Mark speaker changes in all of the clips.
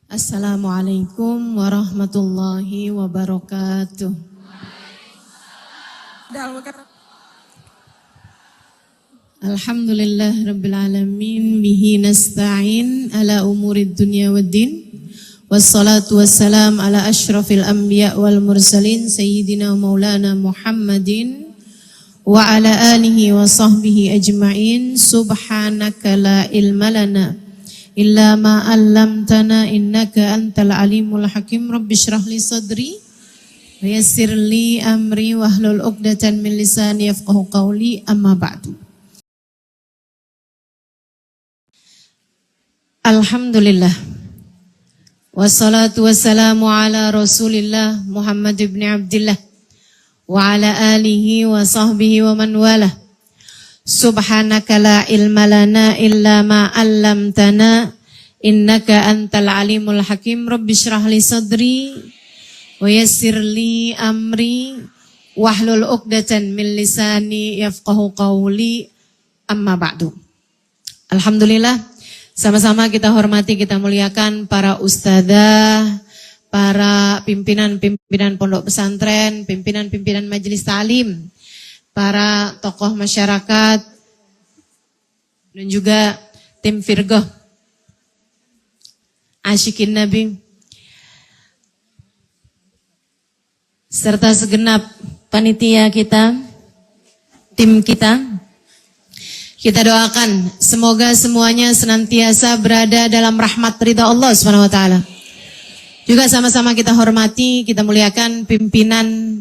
Speaker 1: Assalamualaikum warahmatullahi wabarakatuh. Alhamdulillah rabbil alamin bihi nasta'in ala umurid dunya waddin. Wassalatu wassalam ala asyrafil anbiya wal mursalin sayyidina maulana Muhammadin wa ala alihi wa sahbihi ajma'in. Subhanaka la ilma lana illa ma 'allamtana innaka antal alimul hakim. Rabbi shrah li sadri wa yassir li amri wahlul 'uqdatan min lisani yafqahu qawli. Amma ba'du. Alhamdulillah wassalatu wassalamu ala Rasulillah Muhammad ibn Abdillah wa ala alihi wa sahbihi wa man walah. Subhanaka la ilma lana illa ma 'allamtana innaka antal alimul hakim. Rabbi shrah li sadri wa yassir li amri wahlul 'uqdatan min lisani yafqahu qawli. Amma ba'du. Alhamdulillah, sama-sama kita hormati, kita muliakan para ustadzah, para pimpinan-pimpinan pondok pesantren, pimpinan-pimpinan majelis ta'lim, para tokoh masyarakat, dan juga tim Firqah Asyikin Nabi, serta segenap panitia kita, tim kita. Kita doakan semoga semuanya senantiasa berada dalam rahmat ridha Allah Subhanahu wa taala. Juga sama-sama kita hormati, kita muliakan pimpinan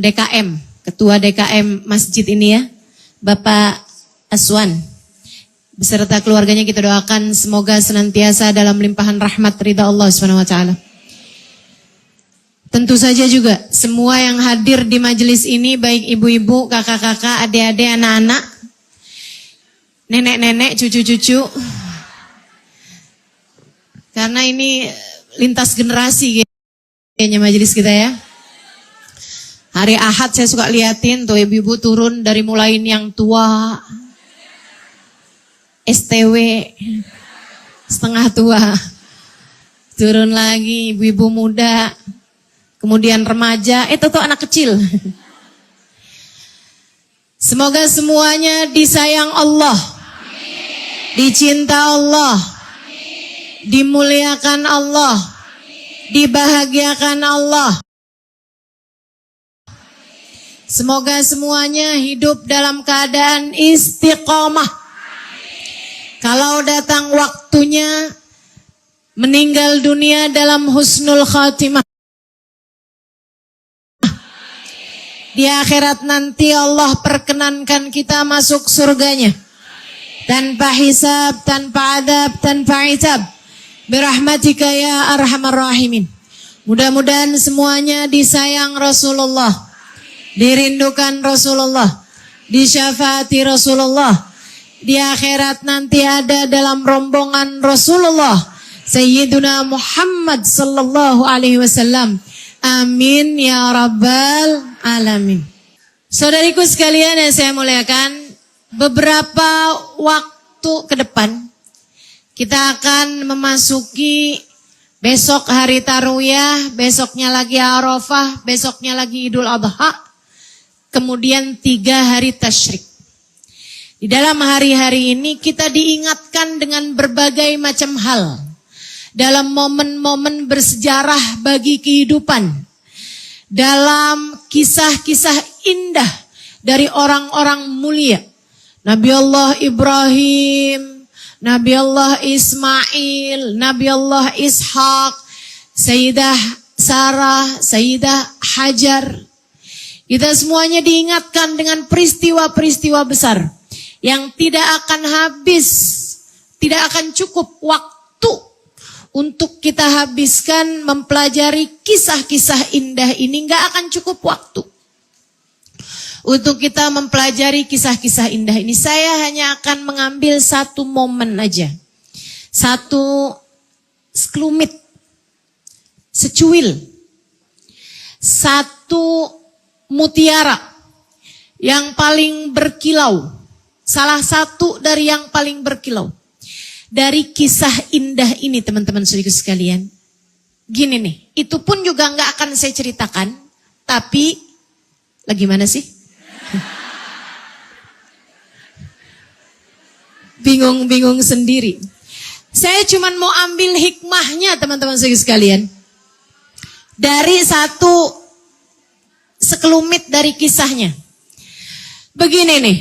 Speaker 1: DKM, Ketua DKM masjid ini ya, Bapak Aswan. Beserta keluarganya kita doakan semoga senantiasa dalam limpahan rahmat ridha Allah Subhanahu wa taala. Tentu saja juga semua yang hadir di majelis ini, baik ibu-ibu, kakak-kakak, adik-adik, anak-anak, nenek-nenek, cucu-cucu. Karena ini lintas generasi kayaknya majelis kita ya. Hari Ahad saya suka liatin tuh ibu-ibu turun dari mulai yang tua, STW, setengah tua, turun lagi ibu-ibu muda, kemudian remaja, itu tuh anak kecil. Semoga semuanya disayang Allah, dicinta Allah, dimuliakan Allah, dibahagiakan Allah. Semoga semuanya hidup dalam keadaan istiqomah. Kalau datang waktunya meninggal dunia dalam husnul khatimah. Di akhirat nanti Allah perkenankan kita masuk surganya. Tanpa hisab, tanpa adab, tanpa itab. Birahmatika ya arhamar rahimin. Mudah-mudahan semuanya disayang Rasulullah, dirindukan Rasulullah, disyafaati Rasulullah. Di akhirat nanti ada dalam rombongan Rasulullah Sayyiduna Muhammad sallallahu alaihi wasallam. Amin ya rabbal alamin. Saudariku sekalian yang saya muliakan, beberapa waktu ke depan kita akan memasuki besok hari Tarwiyah, besoknya lagi Arafah, besoknya lagi Idul Adha, kemudian 3 hari Tasyrik. Di dalam hari-hari ini kita diingatkan dengan berbagai macam hal dalam momen-momen bersejarah bagi kehidupan, dalam kisah-kisah indah dari orang-orang mulia. Nabi Allah Ibrahim, Nabi Allah Ismail, Nabi Allah Ishak, Sayyidah Sarah, Sayyidah Hajar. Kita semuanya diingatkan dengan peristiwa-peristiwa besar yang tidak akan habis, tidak akan cukup waktu untuk kita habiskan mempelajari kisah-kisah indah ini. Nggak akan cukup waktu untuk kita mempelajari kisah-kisah indah ini. Saya hanya akan mengambil satu momen aja, satu sekelumit, secuil, satu mutiara yang paling berkilau, salah satu dari yang paling berkilau dari kisah indah ini teman-teman saudara sekalian. Gini nih, itu pun juga nggak akan saya ceritakan, tapi lagi mana sih? Bingung-bingung sendiri. Saya cuma mau ambil hikmahnya teman-teman saudara sekalian. Dari satu sekelumit dari kisahnya. Begini nih,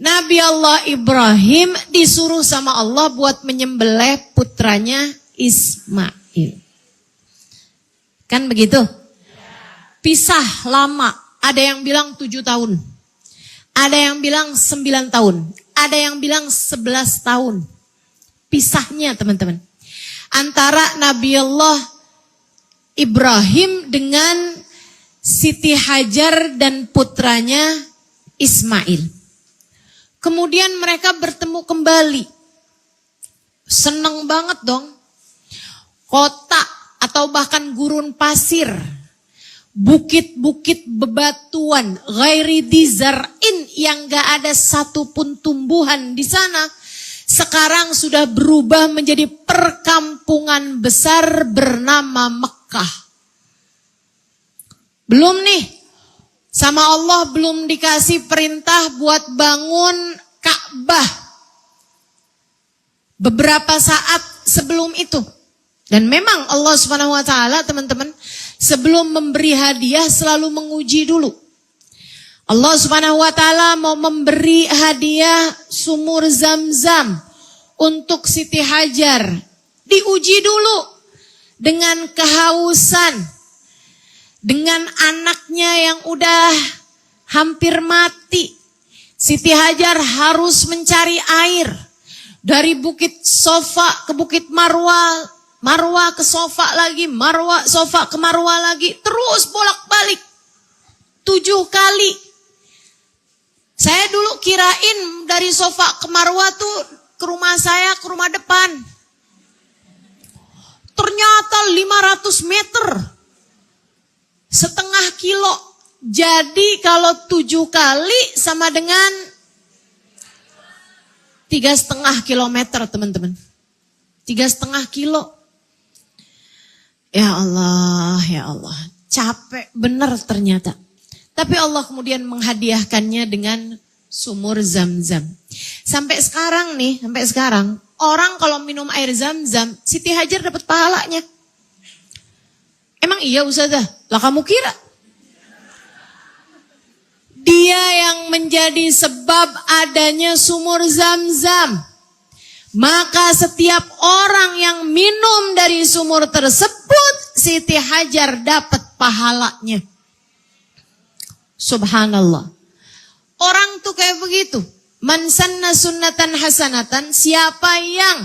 Speaker 1: Nabi Allah Ibrahim disuruh sama Allah buat menyembelih putranya Ismail. Kan begitu? Pisah lama. Ada yang bilang 7 tahun. Ada yang bilang 9 tahun. Ada yang bilang 11 tahun. Pisahnya teman-teman. Antara Nabi Allah Ibrahim dengan Siti Hajar dan putranya Ismail. Kemudian mereka bertemu kembali. Seneng banget dong. Kota atau bahkan gurun pasir. Bukit-bukit bebatuan. Ghairi dizar'in yang gak ada satupun tumbuhan di sana. Sekarang sudah berubah menjadi perkampungan besar bernama Mekah. Belum nih. Sama Allah belum dikasih perintah buat bangun Ka'bah. Beberapa saat sebelum itu. Dan memang Allah Subhanahu wa taala teman-teman sebelum memberi hadiah selalu menguji dulu. Allah Subhanahu wa taala mau memberi hadiah sumur Zam-Zam untuk Siti Hajar. Diuji dulu dengan kehausan. Dengan anaknya yang udah hampir mati. Siti Hajar harus mencari air. Dari bukit Sofa ke bukit Marwa. Marwa ke Sofa lagi. Marwa, Sofa ke Marwa lagi. Terus bolak-balik. 7 kali. Saya dulu kirain dari Sofa ke Marwa tuh ke rumah saya, ke rumah depan. Ternyata 500 meter. Setengah kilo. Jadi kalau 7 kali sama dengan 3,5 kilometer teman-teman. 3,5 kilo. Ya Allah, ya Allah. Capek benar ternyata. Tapi Allah kemudian menghadiahkannya dengan sumur Zam-Zam. Sampai sekarang nih, sampai sekarang. Orang kalau minum air Zam-Zam, Siti Hajar dapat pahalanya. Emang iya Ustazah? Lah kamu kira? Dia yang menjadi sebab adanya sumur Zam-Zam. Maka setiap orang yang minum dari sumur tersebut, Siti Hajar dapat pahalanya. Subhanallah. Orang tuh kayak begitu. Man sanna sunnatan hasanatan, siapa yang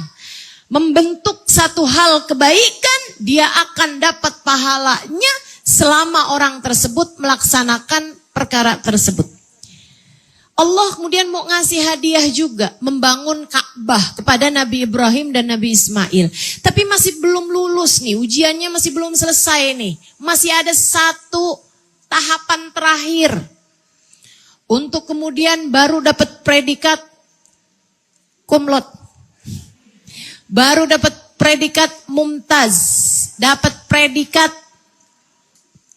Speaker 1: membentuk satu hal kebaikan, dia akan dapat pahalanya selama orang tersebut melaksanakan perkara tersebut. Allah kemudian mau ngasih hadiah juga, membangun Ka'bah kepada Nabi Ibrahim dan Nabi Ismail. Tapi masih belum lulus nih, ujiannya masih belum selesai nih. Masih ada satu tahapan terakhir. Untuk kemudian baru dapat predikat kumlot. Baru dapat predikat mumtaz, dapat predikat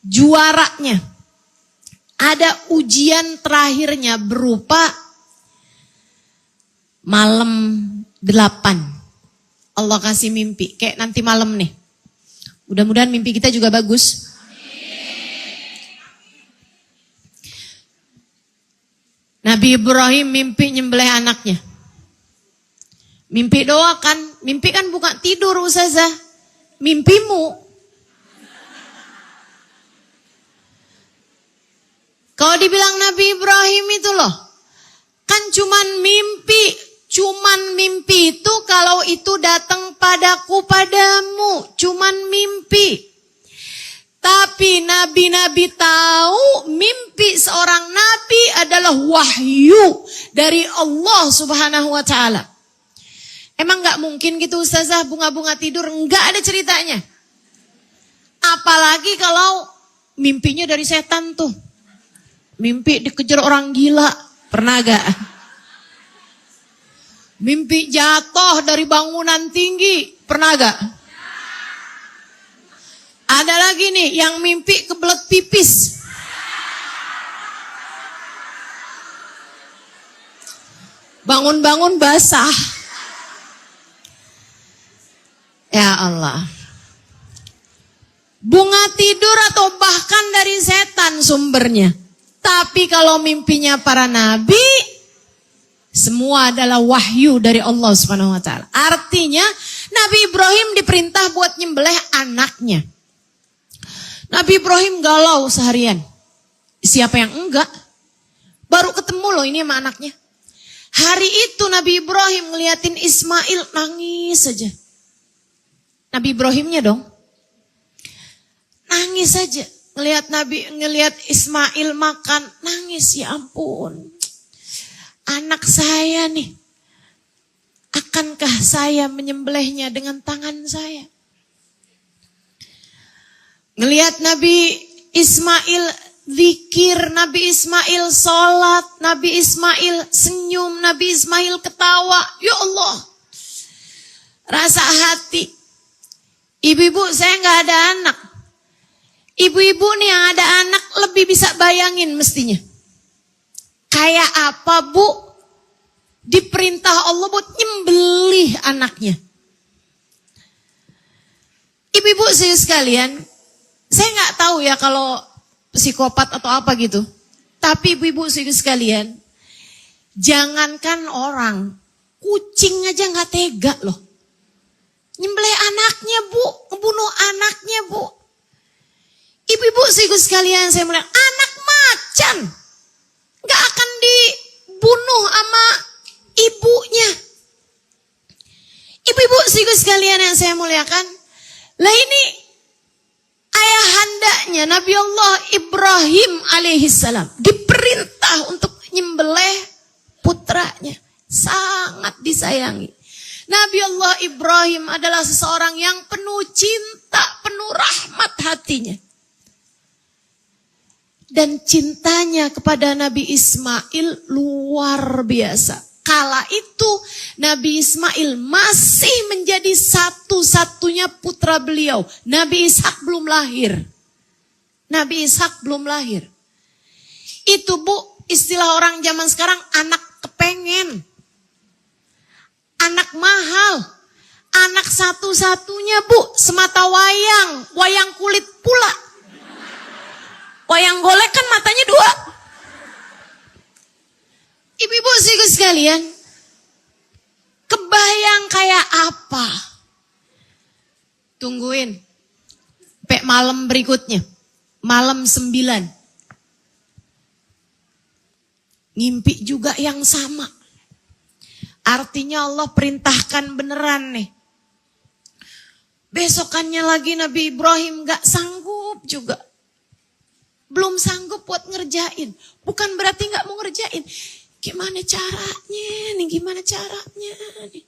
Speaker 1: juaranya. Ada ujian terakhirnya berupa malam 8. Allah kasih mimpi, kayak nanti malam nih. Mudah-mudahan mimpi kita juga bagus. Nabi Ibrahim mimpi nyembelih anaknya. Mimpi doakan, mimpi kan bukan tidur Ustazah. Mimpimu. Kalau dibilang Nabi Ibrahim itu loh, kan cuman mimpi itu kalau itu datang padaku padamu, cuman mimpi. Tapi nabi-nabi tahu mimpi seorang nabi adalah wahyu dari Allah Subhanahu wa taala. Emang gak mungkin gitu Ustazah bunga-bunga tidur, enggak ada ceritanya. Apalagi kalau mimpinya dari setan tuh. Mimpi dikejar orang gila, pernah gak? Mimpi jatuh dari bangunan tinggi. Pernah gak? Ada lagi nih yang mimpi kebelet pipis. Bangun-bangun basah. Ya Allah. Bunga tidur atau bahkan dari setan sumbernya. Tapi kalau mimpinya para nabi, semua adalah wahyu dari Allah Subhanahu wa taala. Artinya Nabi Ibrahim diperintah buat nyembelih anaknya. Nabi Ibrahim galau seharian. Siapa yang enggak? Baru ketemu loh ini sama anaknya. Hari itu Nabi Ibrahim ngeliatin Ismail nangis saja. Nabi Ibrahimnya dong. Nangis saja. Ngeliat Ismail makan, nangis, ya ampun. Anak saya nih. Akankah saya menyembelihnya dengan tangan saya? Ngelihat Nabi Ismail zikir, Nabi Ismail sholat, Nabi Ismail senyum, Nabi Ismail ketawa. Ya Allah. Rasa hati. Ibu-ibu, saya gak ada anak. Ibu-ibu nih yang ada anak lebih bisa bayangin mestinya. Kayak apa bu? Diperintah Allah buat nyembelih anaknya. Ibu-ibu sekalian, saya gak tahu ya kalau psikopat atau apa gitu. Tapi ibu-ibu sekalian, jangankan orang, kucing aja gak tega loh. Nyembelih anaknya bu, ngebunuh anaknya bu. Ibu-ibu sekalian, saya melihat anak macan gak akan dibunuh sama ibunya. Ibu-ibu sekalian yang saya muliakan, lah ini ayahandanya Nabi Allah Ibrahim alaihissalam diperintah untuk nyembelih putranya, sangat disayangi. Nabi Allah Ibrahim adalah seseorang yang penuh cinta, penuh rahmat hatinya. Dan cintanya kepada Nabi Ismail luar biasa. Kala itu Nabi Ismail masih menjadi satu-satunya putra beliau. Nabi Ishak belum lahir. Nabi Ishak belum lahir. Itu bu, istilah orang zaman sekarang anak kepengen. Anak mahal. Anak satu-satunya bu, semata wayang. Wayang kulit pula. Wayang golek kan matanya dua. Ibu-ibu sekalian, kebayang kayak apa? Tungguin. Sampai malam berikutnya. Malam 9. Ngimpi juga yang sama. Artinya Allah perintahkan beneran nih. Besokannya lagi Nabi Ibrahim gak sanggup juga. Belum sanggup buat ngerjain. Bukan berarti gak mau ngerjain. Gimana caranya nih, gimana caranya nih.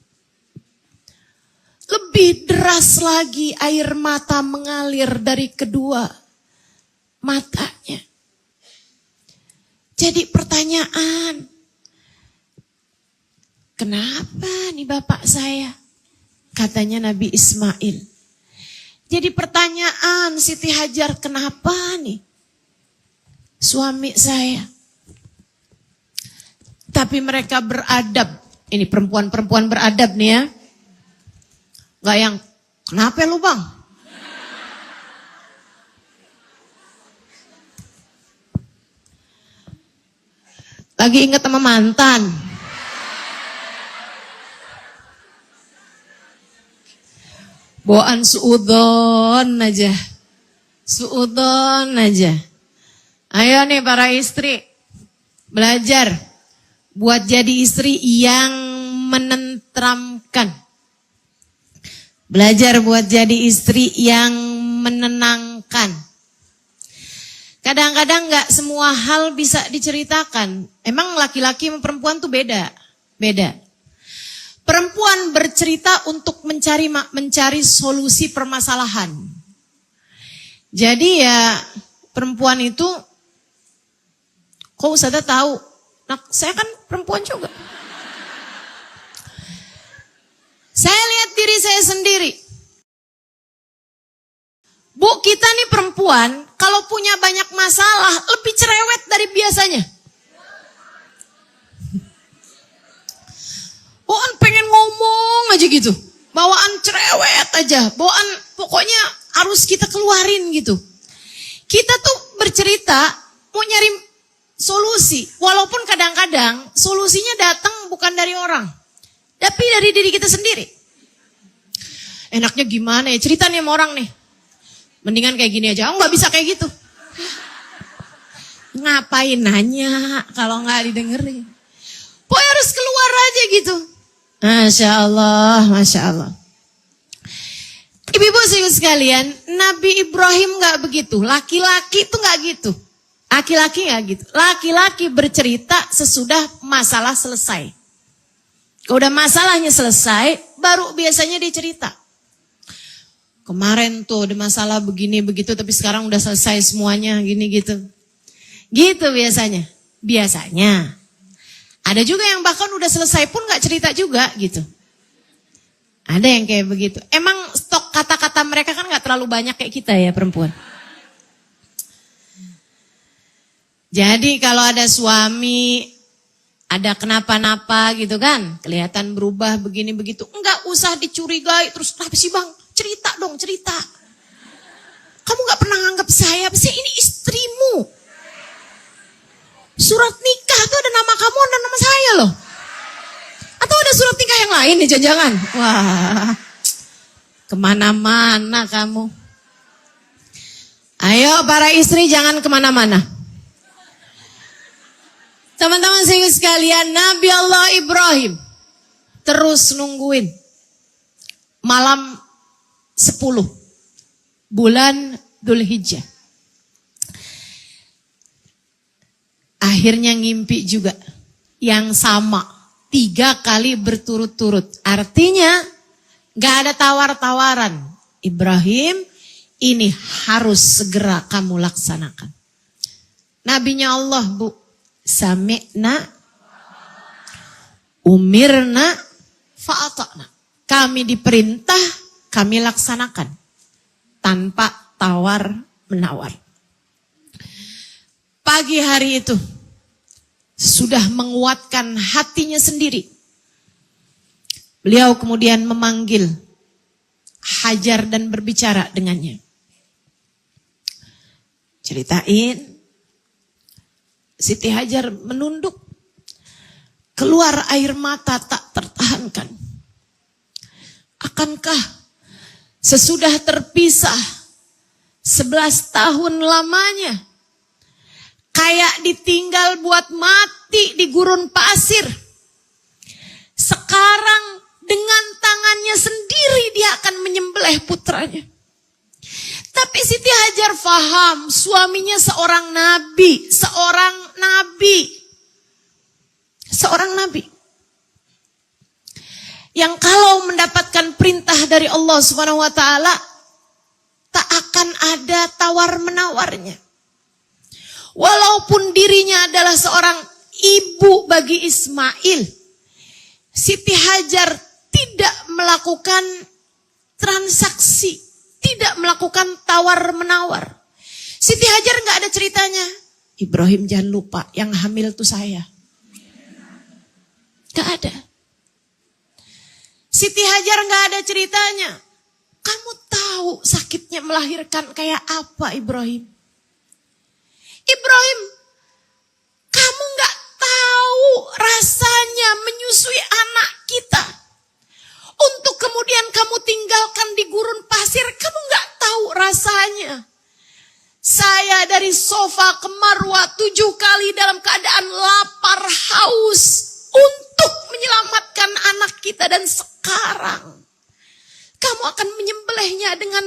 Speaker 1: Lebih deras lagi air mata mengalir dari kedua matanya. Jadi pertanyaan, kenapa nih bapak saya? Katanya Nabi Ismail. Jadi pertanyaan Siti Hajar, kenapa nih suami saya? Tapi mereka beradab. Ini perempuan-perempuan beradab nih ya. Gak yang, kenapa lu bang? Lagi ingat sama mantan. Bawaan suudon aja. Suudon aja. Ayo nih para istri, belajar buat jadi istri yang menenteramkan. Belajar buat jadi istri yang menenangkan. Kadang-kadang gak semua hal bisa diceritakan. Emang laki-laki sama perempuan tuh beda. Beda. Perempuan bercerita untuk mencari solusi permasalahan. Jadi ya perempuan itu, kok Ustazah tahu? Nah, saya kan perempuan juga. saya sendiri. Bu, kita nih perempuan, kalau punya banyak masalah, lebih cerewet dari biasanya. Bawaan pengen ngomong aja gitu. Bawaan cerewet aja. Bawaan pokoknya harus kita keluarin gitu. Kita tuh bercerita, mau nyari solusi. Walaupun kadang-kadang solusinya datang bukan dari orang. Tapi dari diri kita sendiri. Enaknya gimana ya, cerita nih sama orang nih. Mendingan kayak gini aja, gak bisa kayak gitu. Ngapain nanya kalau gak didengerin. Pokoknya harus keluar aja gitu. Masya Allah, Masya Allah. Ibu-ibu sekalian, Nabi Ibrahim gak begitu. Laki-laki tuh gak gitu. Laki-laki gak gitu. Laki-laki bercerita sesudah masalah selesai. Kalau udah masalahnya selesai, baru biasanya dia cerita. Kemarin tuh ada masalah begini begitu, tapi sekarang udah selesai semuanya gini gitu. Gitu biasanya. Biasanya. Ada juga yang bahkan udah selesai pun gak cerita juga gitu. Ada yang kayak begitu. Emang stok kata-kata mereka kan gak terlalu banyak kayak kita ya perempuan. Jadi kalau ada suami, ada kenapa-napa gitu kan, kelihatan berubah begini begitu. Enggak usah dicurigai terus, kenapa sih bang? Cerita dong, cerita. Kamu gak pernah nganggap saya ini istrimu. Surat nikah tuh ada nama kamu, ada nama saya loh. Atau ada surat nikah yang lain nih jangan-jangan. Wah, kemana-mana kamu. Ayo para istri jangan kemana-mana. Teman-teman sekalian, Nabi Allah Ibrahim terus nungguin. Malam 10 bulan Dzulhijjah. Akhirnya ngimpi juga yang sama 3 kali berturut-turut. Artinya gak ada tawar-tawaran. Ibrahim, ini harus segera kamu laksanakan. Nabinya Allah, Bu, sami'na umirna fa'ata'na. Kami diperintah, kami laksanakan tanpa tawar-menawar. Pagi hari itu sudah menguatkan hatinya sendiri. Beliau kemudian memanggil Hajar dan berbicara dengannya. Ceritain. Siti Hajar menunduk. Keluar air mata tak tertahankan. Akankah sesudah terpisah 11 tahun lamanya, kayak ditinggal buat mati di gurun pasir, sekarang dengan tangannya sendiri dia akan menyembelih putranya. Tapi Siti Hajar faham suaminya seorang nabi, seorang nabi. Yang kalau mendapatkan perintah dari Allah Subhanahu wa taala tak akan ada tawar-menawarnya. Walaupun dirinya adalah seorang ibu bagi Ismail, Siti Hajar tidak melakukan transaksi, tidak melakukan tawar-menawar. Siti Hajar gak ada ceritanya, Ibrahim jangan lupa yang hamil tuh saya. Gak ada. Siti Hajar gak ada ceritanya. Kamu tahu sakitnya melahirkan kayak apa Ibrahim? Ibrahim, kamu gak tahu rasanya menyusui anak kita. Untuk kemudian kamu tinggalkan di gurun pasir, kamu gak tahu rasanya. Saya dari sofa ke Marwah 7 kali dalam keadaan lapar, haus. Untuk menyelamatkan anak kita, dan sekarang kamu akan menyembelihnya dengan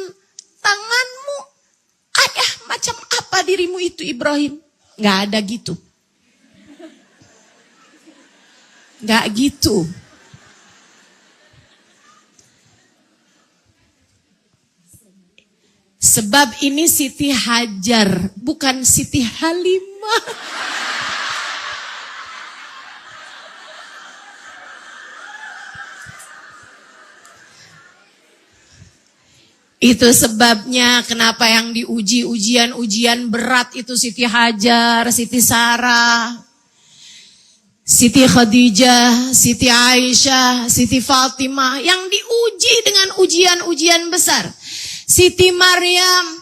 Speaker 1: tanganmu. Ayah, macam apa dirimu itu Ibrahim? Gak ada gitu. Gak gitu. Sebab ini Siti Hajar, bukan Siti Halimah. Itu sebabnya kenapa yang diuji ujian berat itu Siti Hajar, Siti Sarah, Siti Khadijah, Siti Aisyah, Siti Fatimah. Yang diuji dengan ujian-ujian besar. Siti Maryam,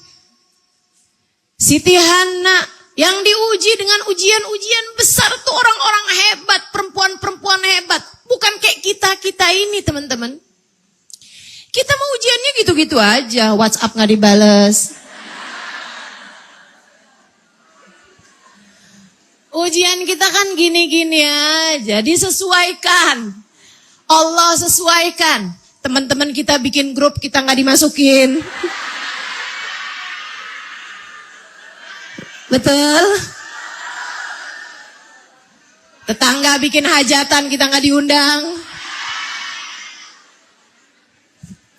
Speaker 1: Siti Hana. Yang diuji dengan ujian-ujian besar tuh orang-orang hebat, perempuan-perempuan hebat. Bukan kayak kita ini teman-teman. Kita mau ujiannya gitu-gitu aja, WhatsApp gak dibales. Ujian kita kan gini-gini aja, disesuaikan. Allah sesuaikan. Teman-teman kita bikin grup, kita gak dimasukin. Betul? Tetangga bikin hajatan, kita gak diundang.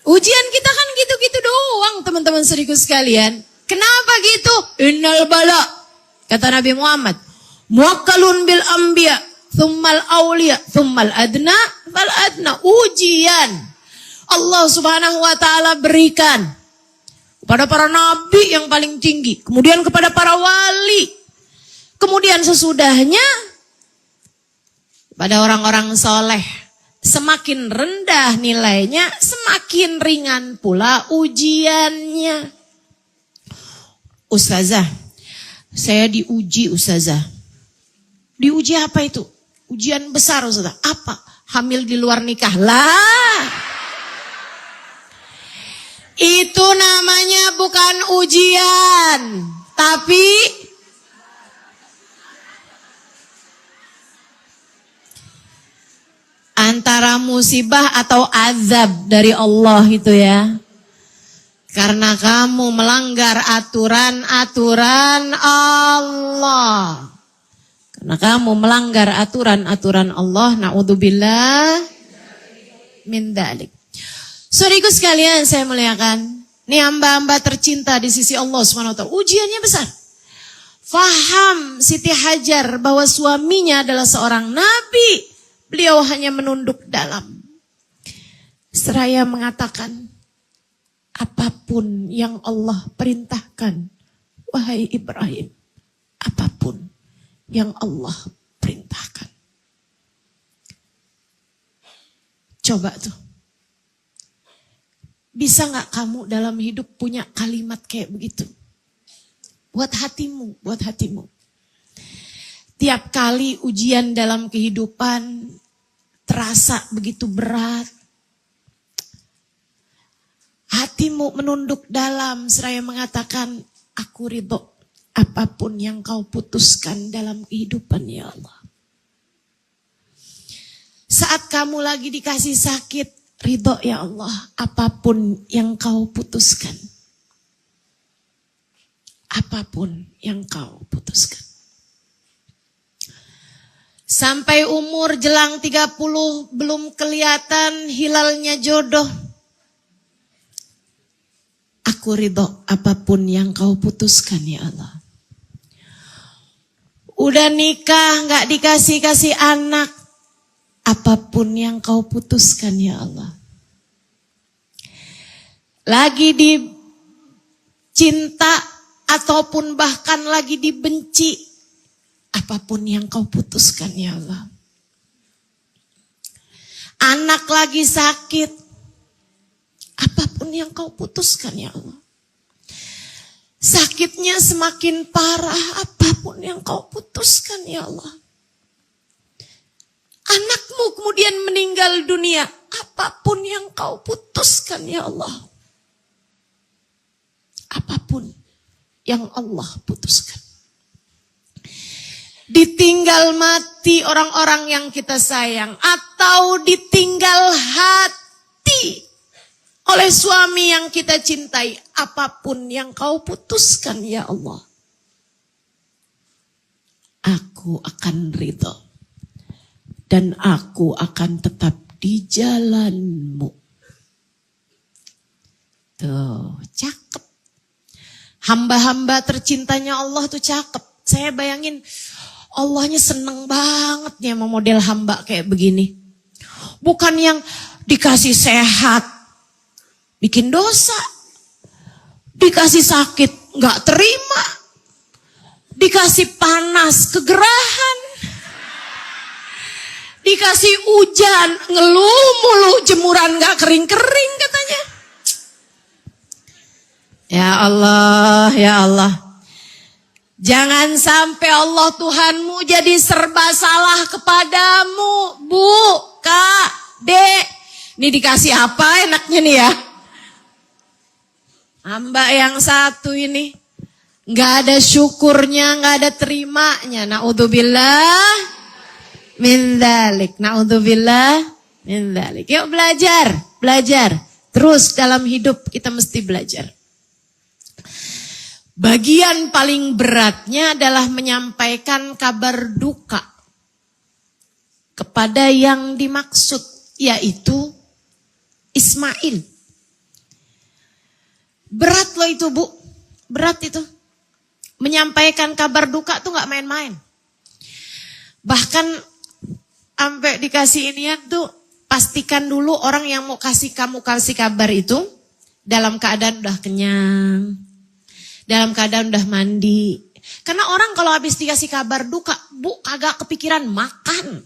Speaker 1: Ujian kita kan gitu-gitu doang teman-teman serius sekalian. Kenapa gitu? Innal bala. Kata Nabi Muhammad. Muakkalun bil anbiya. Thummal awliya. Thummal adna. Fal adna. Ujian. Allah subhanahu wa ta'ala berikan. Kepada para nabi yang paling tinggi. Kemudian kepada para wali. Kemudian sesudahnya. Pada orang-orang soleh. Semakin rendah nilainya, semakin ringan pula ujiannya. Ustazah, saya diuji Ustazah. Diuji apa itu? Ujian besar Ustazah. Apa? Hamil di luar nikah. Lah. Itu namanya bukan ujian. Tapi antara musibah atau azab dari Allah itu ya. Karena kamu melanggar aturan-aturan Allah. Karena kamu melanggar aturan-aturan Allah. Na'udzubillah min dzalik. Saudaraku sekalian saya muliakan. Ini hamba-hamba tercinta di sisi Allah SWT. Ujiannya besar. Faham Siti Hajar bahwa suaminya adalah seorang nabi. Beliau hanya menunduk dalam. Seraya mengatakan, apapun yang Allah perintahkan, wahai Ibrahim, apapun yang Allah perintahkan. Coba tuh. Bisa gak kamu dalam hidup punya kalimat kayak begitu? Buat hatimu, buat hatimu. Tiap kali ujian dalam kehidupan terasa begitu berat. Hatimu menunduk dalam seraya mengatakan, aku ridho apapun yang kau putuskan dalam kehidupan ya Allah. Saat kamu lagi dikasih sakit, ridho ya Allah apapun yang kau putuskan. Apapun yang kau putuskan. Sampai umur jelang 30 belum kelihatan hilalnya jodoh. Aku ridho apapun yang kau putuskan ya Allah. Udah nikah gak dikasih-kasih anak. Apapun yang kau putuskan ya Allah. Lagi dicinta ataupun bahkan lagi dibenci. Apapun yang kau putuskan ya Allah. Anak lagi sakit. Apapun yang kau putuskan ya Allah. Sakitnya semakin parah. Apapun yang kau putuskan ya Allah. Anakmu kemudian meninggal dunia. Apapun yang kau putuskan ya Allah. Apapun yang Allah putuskan. Ditinggal mati orang-orang yang kita sayang. Atau ditinggal hati oleh suami yang kita cintai. Apapun yang kau putuskan ya Allah. Aku akan ridho. Dan aku akan tetap di jalanmu. Tuh, cakep. Hamba-hamba tercintanya Allah tuh cakep. Saya bayangin Allahnya seneng banget nih sama model hamba kayak begini. Bukan yang dikasih sehat, bikin dosa. Dikasih sakit, nggak terima. Dikasih panas, kegerahan. Dikasih hujan, ngeluh mulu, jemuran nggak kering-kering katanya. Ya Allah, ya Allah. Jangan sampai Allah Tuhanmu jadi serba salah kepadamu, Bu, Kak, Dek. Ini dikasih apa enaknya nih ya? Hamba yang satu ini nggak ada syukurnya, nggak ada terimanya. Naudzubillah min dzalik. Naudzubillah min dzalik. Yuk belajar. Terus dalam hidup kita mesti belajar. Bagian paling beratnya adalah menyampaikan kabar duka kepada yang dimaksud, yaitu Ismail. Berat loh itu, Bu. Berat itu. Menyampaikan kabar duka tuh gak main-main. Bahkan sampai dikasih inian tuh, pastikan dulu orang yang mau kasih kabar itu dalam keadaan udah kenyang, dalam keadaan udah mandi. Karena orang kalau habis dikasih kabar duka, Bu, kagak kepikiran makan,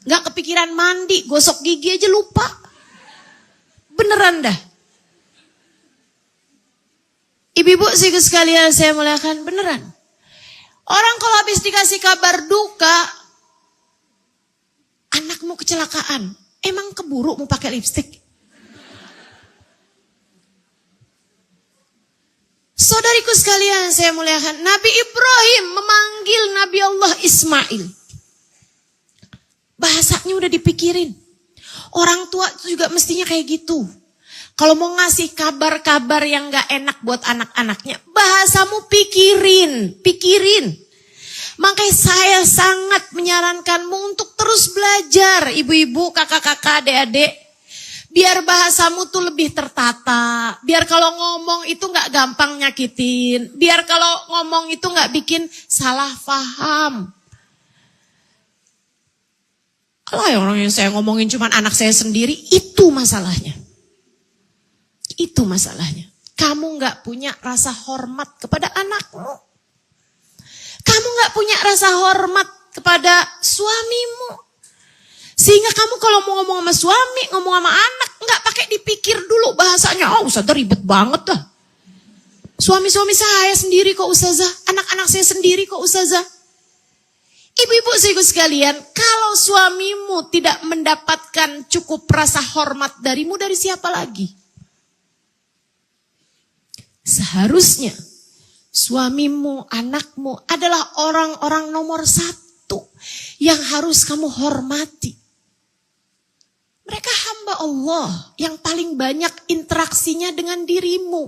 Speaker 1: gak kepikiran mandi, gosok gigi aja lupa. Beneran dah. Ibu-ibu sih sekalian saya muliakan, beneran. Orang kalau habis dikasih kabar duka, anakmu kecelakaan, emang keburu mau pakai lipstik? Saudariku sekalian saya muliakan, Nabi Ibrahim memanggil Nabi Allah Ismail. Bahasanya udah dipikirin. Orang tua juga mestinya kayak gitu. Kalau mau ngasih kabar-kabar yang gak enak buat anak-anaknya, bahasamu pikirin. Makanya saya sangat menyarankanmu untuk terus belajar, ibu-ibu, kakak-kakak, adik-adik. Biar bahasamu tuh lebih tertata. Biar kalau ngomong itu gak gampang nyakitin. Biar kalau ngomong itu gak bikin salah paham. Kalau orang yang saya ngomongin cuma anak saya sendiri, itu masalahnya. Itu masalahnya. Kamu gak punya rasa hormat kepada anakmu. Kamu gak punya rasa hormat kepada suamimu. Sehingga kamu kalau mau ngomong sama suami, ngomong sama anak, gak pakai dipikir dulu bahasanya. Oh, Ustazah ribet banget dah. Suami-suami saya sendiri kok Ustazah. Anak-anak saya sendiri kok Ustazah. Ibu-ibu saudaraku sekalian, kalau suamimu tidak mendapatkan cukup rasa hormat darimu, dari siapa lagi? Seharusnya suamimu, anakmu adalah orang-orang nomor satu yang harus kamu hormati. Mereka hamba Allah yang paling banyak interaksinya dengan dirimu.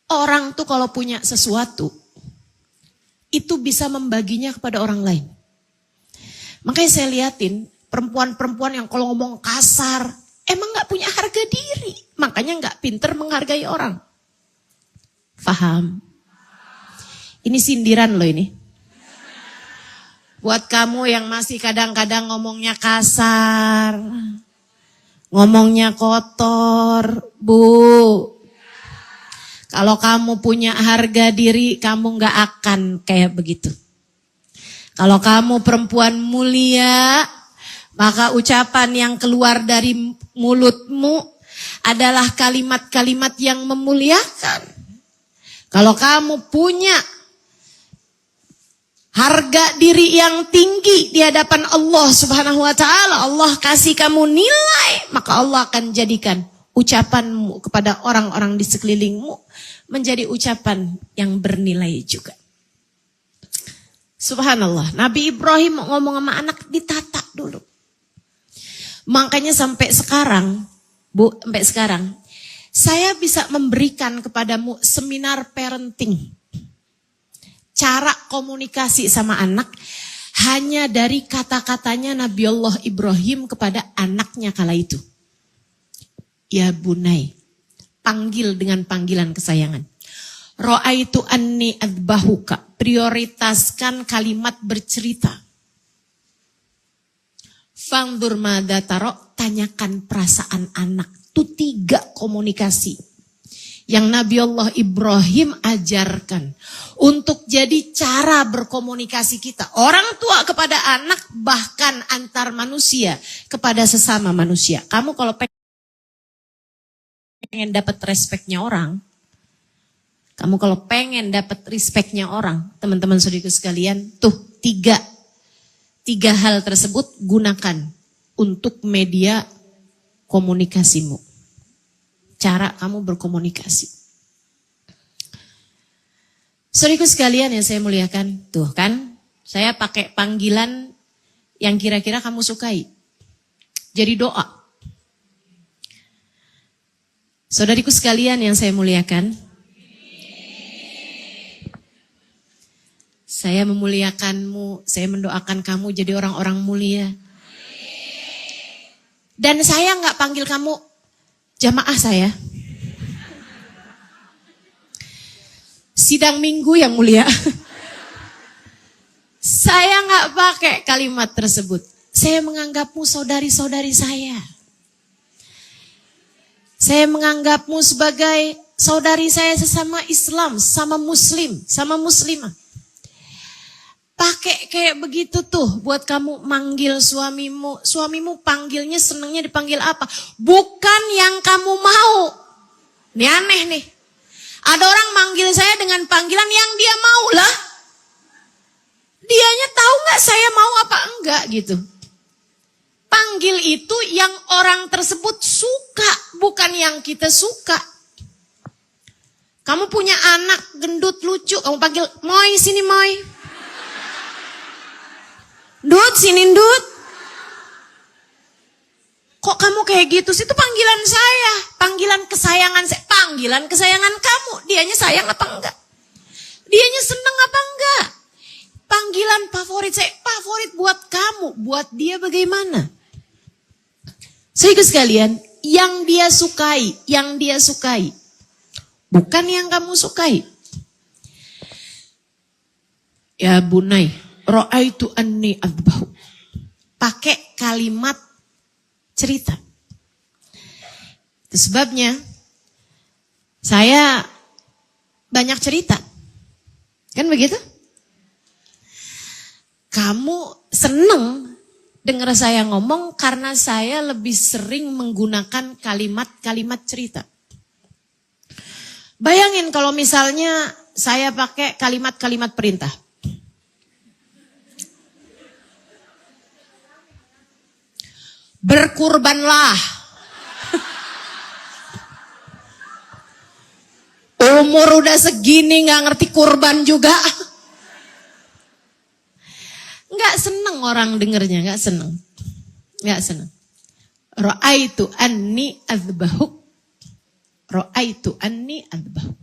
Speaker 1: Orang tuh kalau punya sesuatu, itu bisa membaginya kepada orang lain. Makanya saya liatin perempuan-perempuan yang kalau ngomong kasar, emang gak punya harga diri. Makanya gak pinter menghargai orang. Faham? Ini sindiran loh ini. Buat kamu yang masih kadang-kadang ngomongnya kasar, ngomongnya kotor, Bu. Kalau kamu punya harga diri, kamu gak akan kayak begitu. Kalau kamu perempuan mulia, maka ucapan yang keluar dari mulutmu adalah kalimat-kalimat yang memuliakan. Kalau kamu punya harga diri yang tinggi di hadapan Allah Subhanahu wa taala, Allah kasih kamu nilai, maka Allah akan jadikan ucapanmu kepada orang-orang di sekelilingmu menjadi ucapan yang bernilai juga. Subhanallah, Nabi Ibrahim ngomong sama anak ditata dulu. Makanya sampai sekarang, Bu, sampai sekarang, saya bisa memberikan kepadamu seminar parenting. Cara komunikasi sama anak hanya dari kata-katanya Nabi Allah Ibrahim kepada anaknya kala itu. Ya bunai, panggil dengan panggilan kesayangan. Ra'aitu anni adbahuka, prioritaskan kalimat bercerita. Fangdur madza tara, tanyakan perasaan anak. Itu 3 komunikasi yang Nabi Allah Ibrahim ajarkan untuk jadi cara berkomunikasi kita. Orang tua kepada anak, bahkan antar manusia kepada sesama manusia. Kamu kalau pengen dapat respeknya orang, kamu kalau pengen dapat respeknya orang, teman-teman saudaraku sekalian, tuh 3 hal tersebut gunakan untuk media komunikasimu. Cara kamu berkomunikasi. Saudaraku sekalian yang saya muliakan, tuh kan, saya pakai panggilan yang kira-kira kamu sukai. Jadi doa. Saudariku sekalian yang saya muliakan, saya memuliakanmu, saya mendoakan kamu jadi orang-orang mulia. Dan saya nggak panggil kamu jamaah saya. Sidang minggu yang mulia. Saya nggak pakai kalimat tersebut. Saya menganggapmu saudari-saudari saya. Saya menganggapmu sebagai saudari saya sesama Islam, sama muslim, sama muslimah. Pakai kayak begitu tuh buat kamu manggil suamimu. Suamimu panggilnya senangnya dipanggil apa? Bukan yang kamu mau. Ini aneh nih. Ada orang manggil saya dengan panggilan yang dia mau lah. Dianya tahu gak saya mau apa enggak gitu. Panggil itu yang orang tersebut suka, bukan yang kita suka. Kamu punya anak gendut lucu, kamu panggil, Moy sini Moy. Dut, sini Dut. Kok kamu kayak gitu sih? Itu panggilan saya. Panggilan kesayangan saya. Panggilan kesayangan kamu. Dianya sayang apa enggak? Dianya seneng apa enggak? Panggilan favorit saya. Favorit buat kamu. Buat dia bagaimana? Saudara sekalian, yang dia sukai. Yang dia sukai. Bukan yang kamu sukai. Ya bunai. Ra'aitu anni adbahu. Pakai kalimat cerita. Itu sebabnya saya banyak cerita. Kan begitu? Kamu seneng dengar saya ngomong karena saya lebih sering menggunakan kalimat-kalimat cerita. Bayangin kalau misalnya saya pakai kalimat-kalimat perintah. Berkurbanlah. Umur udah segini gak ngerti kurban juga. Gak seneng orang dengernya, gak seneng. Gak seneng. Ra'aitu anni adbahuk. Ra'aitu anni adbahuk.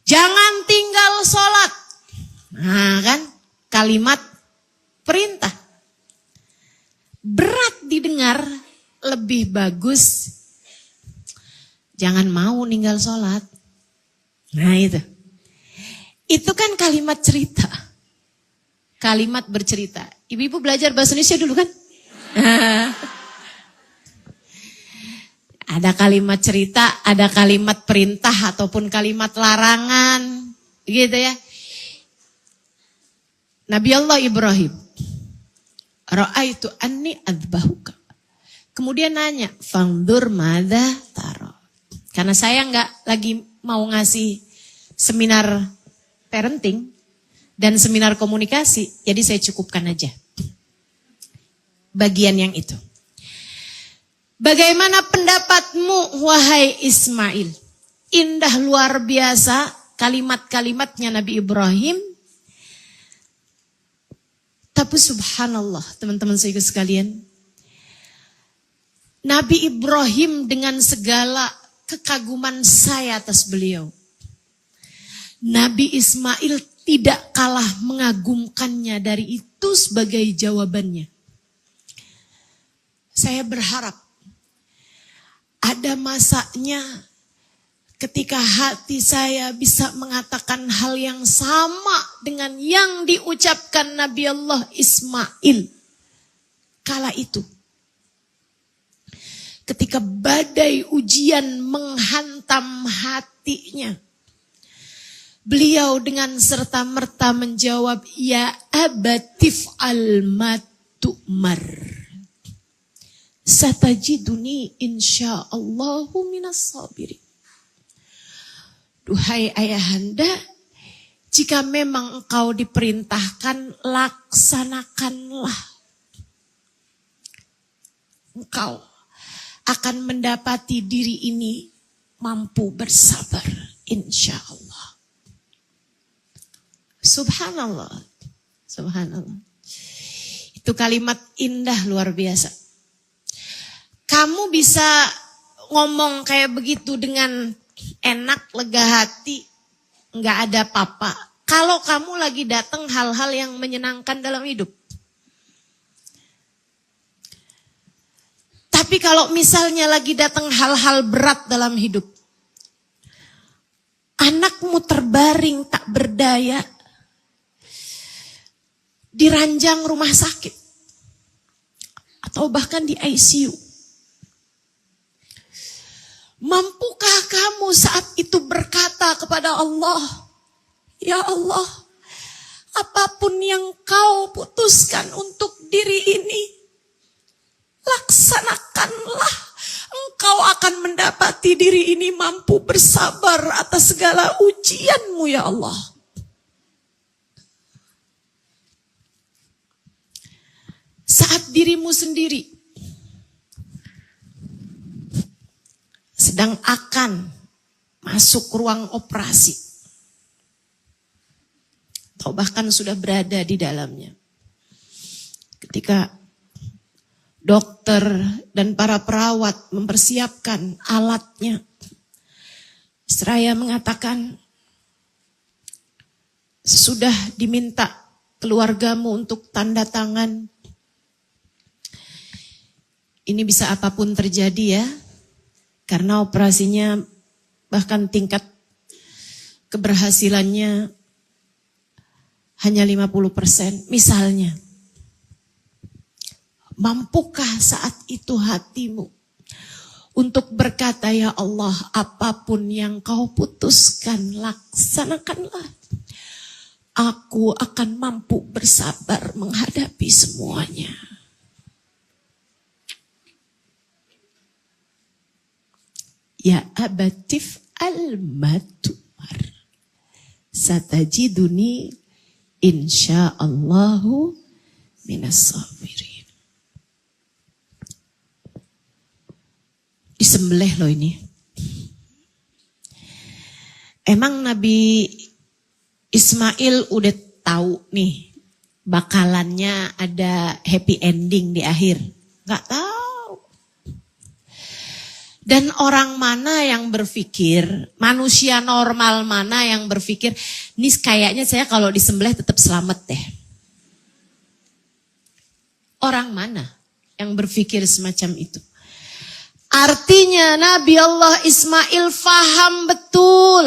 Speaker 1: Jangan tinggal sholat. Nah kan, kalimat perintah. Berat didengar, lebih bagus jangan mau ninggal sholat. Nah itu. Itu kan kalimat cerita. Kalimat bercerita. Ibu-ibu belajar bahasa Indonesia dulu kan? Ada kalimat cerita, ada kalimat perintah ataupun kalimat larangan. Gitu ya. Nabi Allah Ibrahim. Ra'aitu anni adbahuka. Kemudian nanya, fangdur madza tara. Karena saya nggak lagi mau ngasih seminar parenting dan seminar komunikasi, jadi saya cukupkan aja bagian yang itu. Bagaimana pendapatmu wahai Ismail? Indah luar biasa kalimat-kalimatnya Nabi Ibrahim. Tapi subhanallah teman-teman saya sekalian. Nabi Ibrahim dengan segala kekaguman saya atas beliau. Nabi Ismail tidak kalah mengagumkannya dari itu sebagai jawabannya. Saya berharap ada masanya ketika hati saya bisa mengatakan hal yang sama dengan yang diucapkan Nabi Allah Ismail kala itu, ketika badai ujian menghantam hatinya, beliau dengan serta-merta menjawab, ya abatif al-matu'mar. Satajiduni insyaallahu minas sabirin. Duhai ayahanda, jika memang engkau diperintahkan, laksanakanlah. Engkau akan mendapati diri ini mampu bersabar, insya Allah. Subhanallah, subhanallah. Itu kalimat indah luar biasa. Kamu bisa ngomong kayak begitu dengan enak, lega hati, nggak ada apa-apa. Kalau kamu lagi datang hal-hal yang menyenangkan dalam hidup. Tapi kalau misalnya lagi datang hal-hal berat dalam hidup, anakmu terbaring tak berdaya di ranjang rumah sakit atau bahkan di ICU. Mampukah kamu saat itu berkata kepada Allah, ya Allah, apapun yang kau putuskan untuk diri ini, laksanakanlah. Engkau akan mendapati diri ini mampu bersabar atas segala ujianmu, ya Allah. Saat dirimu sendiri sedang akan masuk ruang operasi, atau bahkan sudah berada di dalamnya, ketika dokter dan para perawat mempersiapkan alatnya, seraya mengatakan, sudah diminta keluargamu untuk tanda tangan. Ini bisa apapun terjadi ya, karena operasinya bahkan tingkat keberhasilannya hanya 50% misalnya. Mampukah saat itu hatimu untuk berkata, ya Allah, apapun yang kau putuskan, laksanakanlah. Aku akan mampu bersabar menghadapi semuanya. Ya abatif al-matu'mar. Satajiduni insyaallahu minas sabirin. Disembelih loh ini. Emang Nabi Ismail udah tahu nih bakalannya ada happy ending di akhir? Gak tahu. Dan orang mana yang berpikir, manusia normal mana yang berpikir, ini kayaknya saya kalau disembelih tetap selamat deh. Orang mana yang berpikir semacam itu? Artinya Nabi Allah Ismail faham betul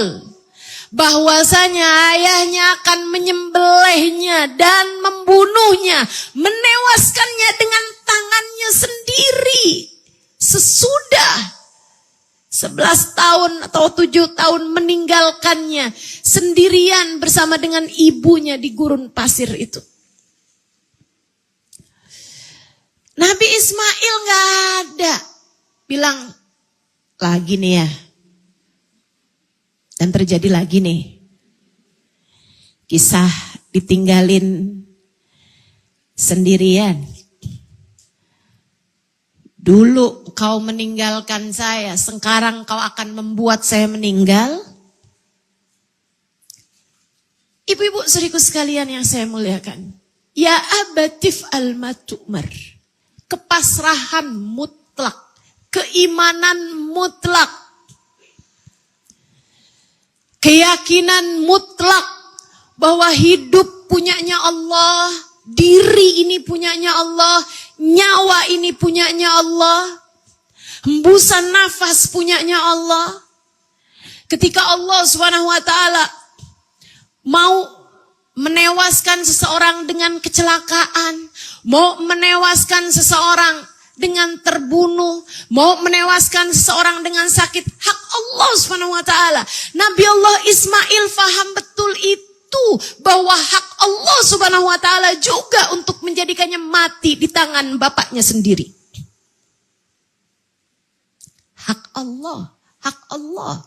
Speaker 1: bahwasanya ayahnya akan menyembelihnya dan membunuhnya, menewaskannya dengan tangannya sendiri. Sesudah 11 tahun atau 7 tahun meninggalkannya sendirian bersama dengan ibunya di gurun pasir itu. Nabi Ismail gak ada bilang lagi nih ya. Dan terjadi lagi nih. Kisah ditinggalin sendirian. Dulu kau meninggalkan saya, sekarang kau akan membuat saya meninggal. Ibu-ibu saudariku sekalian yang saya muliakan. Ya abatif al-matu'mar. Kepasrahan mutlak. Keimanan mutlak. Keyakinan mutlak bahwa hidup punyanya Allah, diri ini punyanya Allah, nyawa ini punyanya Allah, hembusan nafas punyanya Allah. Ketika Allah SWT mau menewaskan seseorang dengan kecelakaan, mau menewaskan seseorang dengan terbunuh, mau menewaskan seseorang dengan sakit, hak Allah Subhanahu wa taala. Nabi Allah Ismail faham betul itu, bahwa hak Allah Subhanahu wa taala juga untuk menjadikannya mati di tangan bapaknya sendiri. Hak Allah, hak Allah.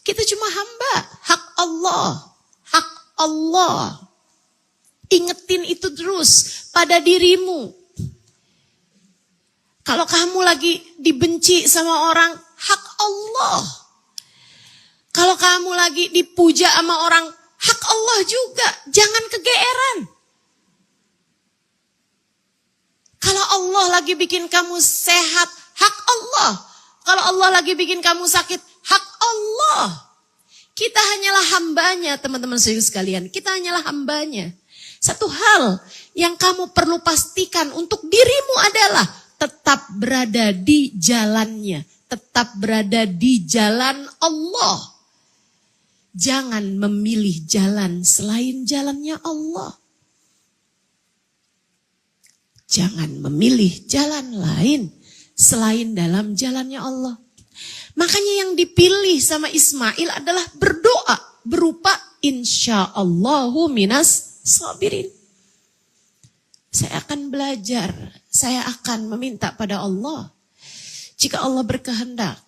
Speaker 1: Kita cuma hamba, hak Allah, hak Allah. Ingetin itu terus pada dirimu. Kalau kamu lagi dibenci sama orang, hak Allah. Kalau kamu lagi dipuja sama orang, hak Allah juga. Jangan kegeeran. Kalau Allah lagi bikin kamu sehat, hak Allah. Kalau Allah lagi bikin kamu sakit, hak Allah. Kita hanyalah hambanya, teman-teman sekalian. Kita hanyalah hambanya. Satu hal yang kamu perlu pastikan untuk dirimu adalah tetap berada di jalannya. Tetap berada di jalan Allah. Jangan memilih jalan selain jalannya Allah. Jangan memilih jalan lain selain dalam jalannya Allah. Makanya yang dipilih sama Ismail adalah berdoa berupa insyaallahu minas sabirin. Saya akan belajar, saya akan meminta pada Allah. Jika Allah berkehendak,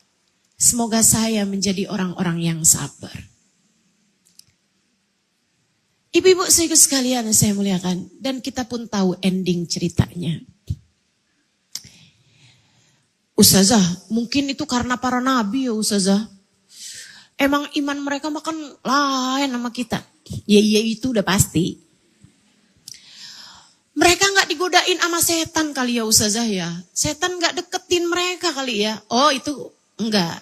Speaker 1: semoga saya menjadi orang-orang yang sabar. Ibu-ibu sekalian saya muliakan, dan kita pun tahu ending ceritanya. Ustazah, mungkin itu karena para nabi ya Ustazah. Emang iman mereka makan lain sama kita. Ya itu udah pasti. Mereka gak digodain sama setan kali ya Ustazah ya. Setan gak deketin mereka kali ya. Oh itu enggak.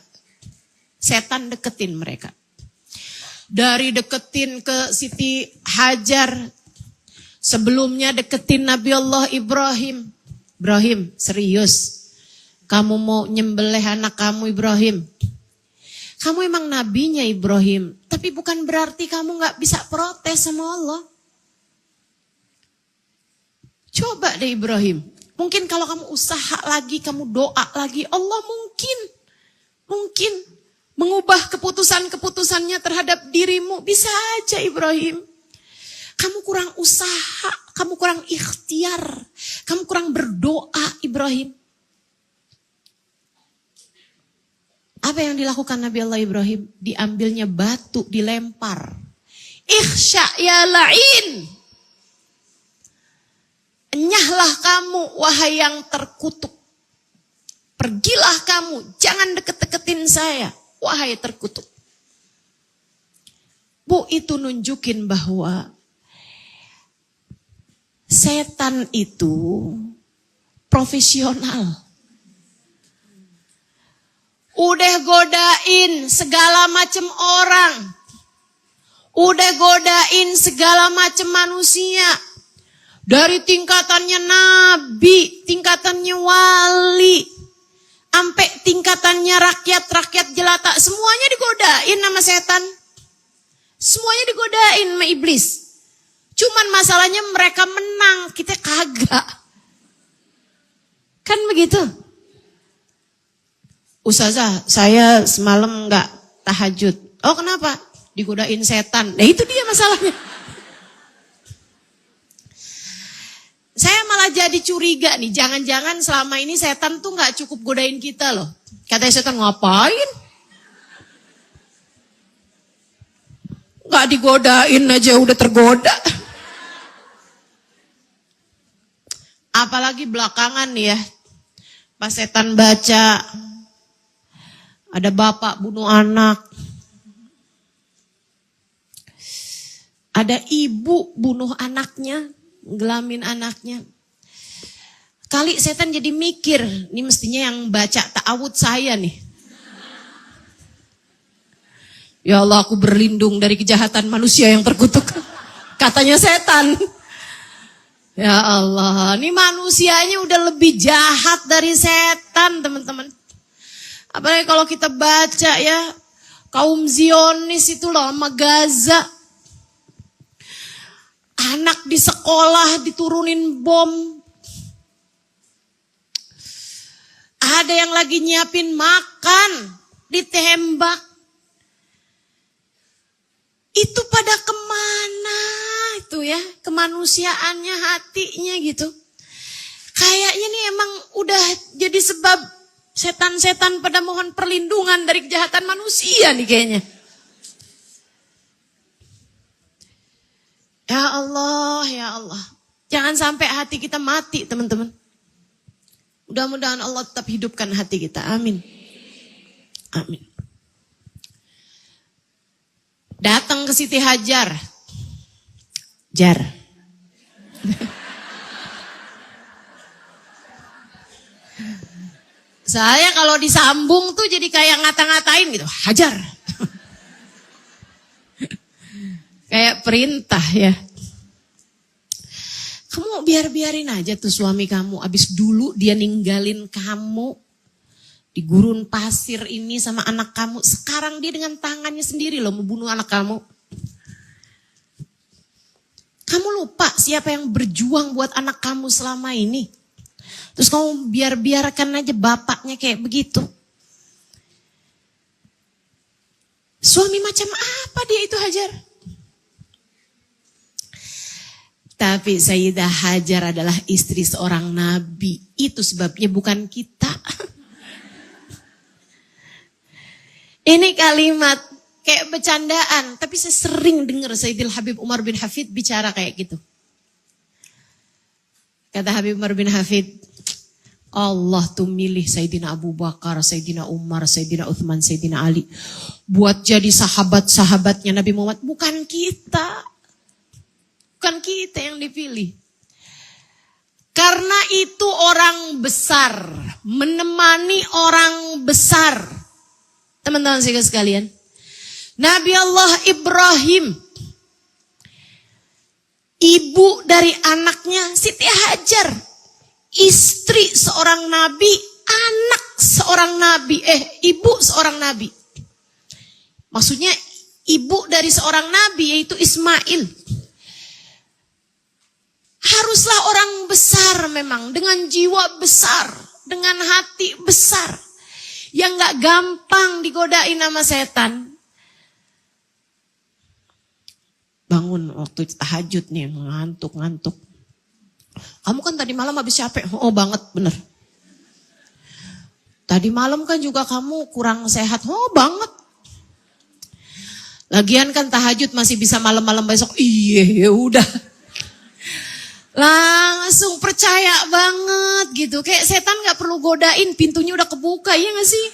Speaker 1: Setan deketin mereka. Dari deketin ke Siti Hajar. Sebelumnya deketin Nabi Allah Ibrahim. Ibrahim serius. Kamu mau nyembelih anak kamu Ibrahim. Kamu emang nabinya Ibrahim. Tapi bukan berarti kamu gak bisa protes sama Allah. Coba deh Ibrahim. Mungkin kalau kamu usaha lagi, kamu doa lagi. Allah mungkin mengubah keputusan-keputusannya terhadap dirimu. Bisa aja Ibrahim. Kamu kurang usaha, kamu kurang ikhtiar. Kamu kurang berdoa Ibrahim. Apa yang dilakukan Nabi Allah Ibrahim? Diambilnya batu, dilempar. Ikhsya ya la'in. Enyahlah kamu wahai yang terkutuk. Pergilah kamu, jangan deket-deketin saya, wahai terkutuk. Bu, itu nunjukin bahwa setan itu profesional. Udah godain segala macam orang. Udah godain segala macam manusia. Dari tingkatannya nabi, tingkatannya wali, sampai tingkatannya rakyat jelata, semuanya digodain sama setan. Semuanya digodain sama iblis. Cuman masalahnya mereka menang, kita kagak. Kan begitu? Ustazah, saya semalam gak tahajud. Oh kenapa? Digodain setan. Nah itu dia masalahnya. Saya malah jadi curiga nih, jangan-jangan selama ini setan tuh gak cukup godain kita loh. Katanya setan ngapain? Gak digodain aja udah tergoda. Apalagi belakangan nih ya, pas setan baca, ada bapak bunuh anak. Ada ibu bunuh anaknya. Gelamin anaknya. Kali setan jadi mikir, ini mestinya yang baca ta'awud saya nih. Ya Allah, aku berlindung dari kejahatan manusia yang terkutuk. Katanya setan. Ya Allah, ini manusianya udah lebih jahat dari setan, teman-teman. Apalagi kalau kita baca ya, kaum Zionis itu loh sama Gaza. Anak di sekolah diturunin bom. ada yang lagi nyiapin makan, ditembak. Itu pada kemana itu ya, kemanusiaannya, hatinya gitu. Kayaknya nih emang udah jadi sebab setan-setan pada mohon perlindungan dari kejahatan manusia nih kayaknya. Ya Allah, ya Allah. Jangan sampai hati kita mati, teman-teman. Mudah-mudahan Allah tetap hidupkan hati kita. Amin. Amin. Datang ke Siti Hajar. Jar. Saya kalau disambung tuh jadi kayak ngata-ngatain gitu. Hajar. Kayak perintah ya. Kamu biarin aja tuh suami kamu. Abis dulu dia ninggalin kamu di gurun pasir ini sama anak kamu. Sekarang dia dengan tangannya sendiri loh membunuh anak kamu. Kamu lupa siapa yang berjuang buat anak kamu selama ini. Terus kamu biarkan aja bapaknya kayak begitu. Suami macam apa dia itu Hajar? Tapi Sayyidah Hajar adalah istri seorang nabi. Itu sebabnya bukan kita. Ini kalimat kayak bercandaan. Tapi saya sering dengar Sayyidil Habib Umar bin Hafid bicara kayak gitu. Kata Habib Umar bin Hafid, Allah tuh milih Sayyidina Abu Bakar, Sayyidina Umar, Sayyidina Uthman, Sayyidina Ali. Buat jadi sahabat-sahabatnya Nabi Muhammad. Bukan kita. Bukan kita yang dipilih. Karena itu orang besar. Menemani orang besar. Teman-teman sekalian. Nabi Allah Ibrahim. Ibu dari anaknya Siti Hajar. Istri seorang nabi. Anak seorang nabi. Ibu seorang nabi. Maksudnya ibu dari seorang nabi yaitu Ismail. Haruslah orang besar memang, dengan jiwa besar, dengan hati besar, yang gak gampang digodain sama setan. Bangun waktu tahajud nih, ngantuk. Kamu kan tadi malam habis capek, oh banget bener. Tadi malam kan juga kamu kurang sehat, oh banget. Lagian kan tahajud masih bisa malam-malam besok, iya ya udah. Langsung percaya banget gitu. Kayak setan gak perlu godain, pintunya udah kebuka, iya gak sih?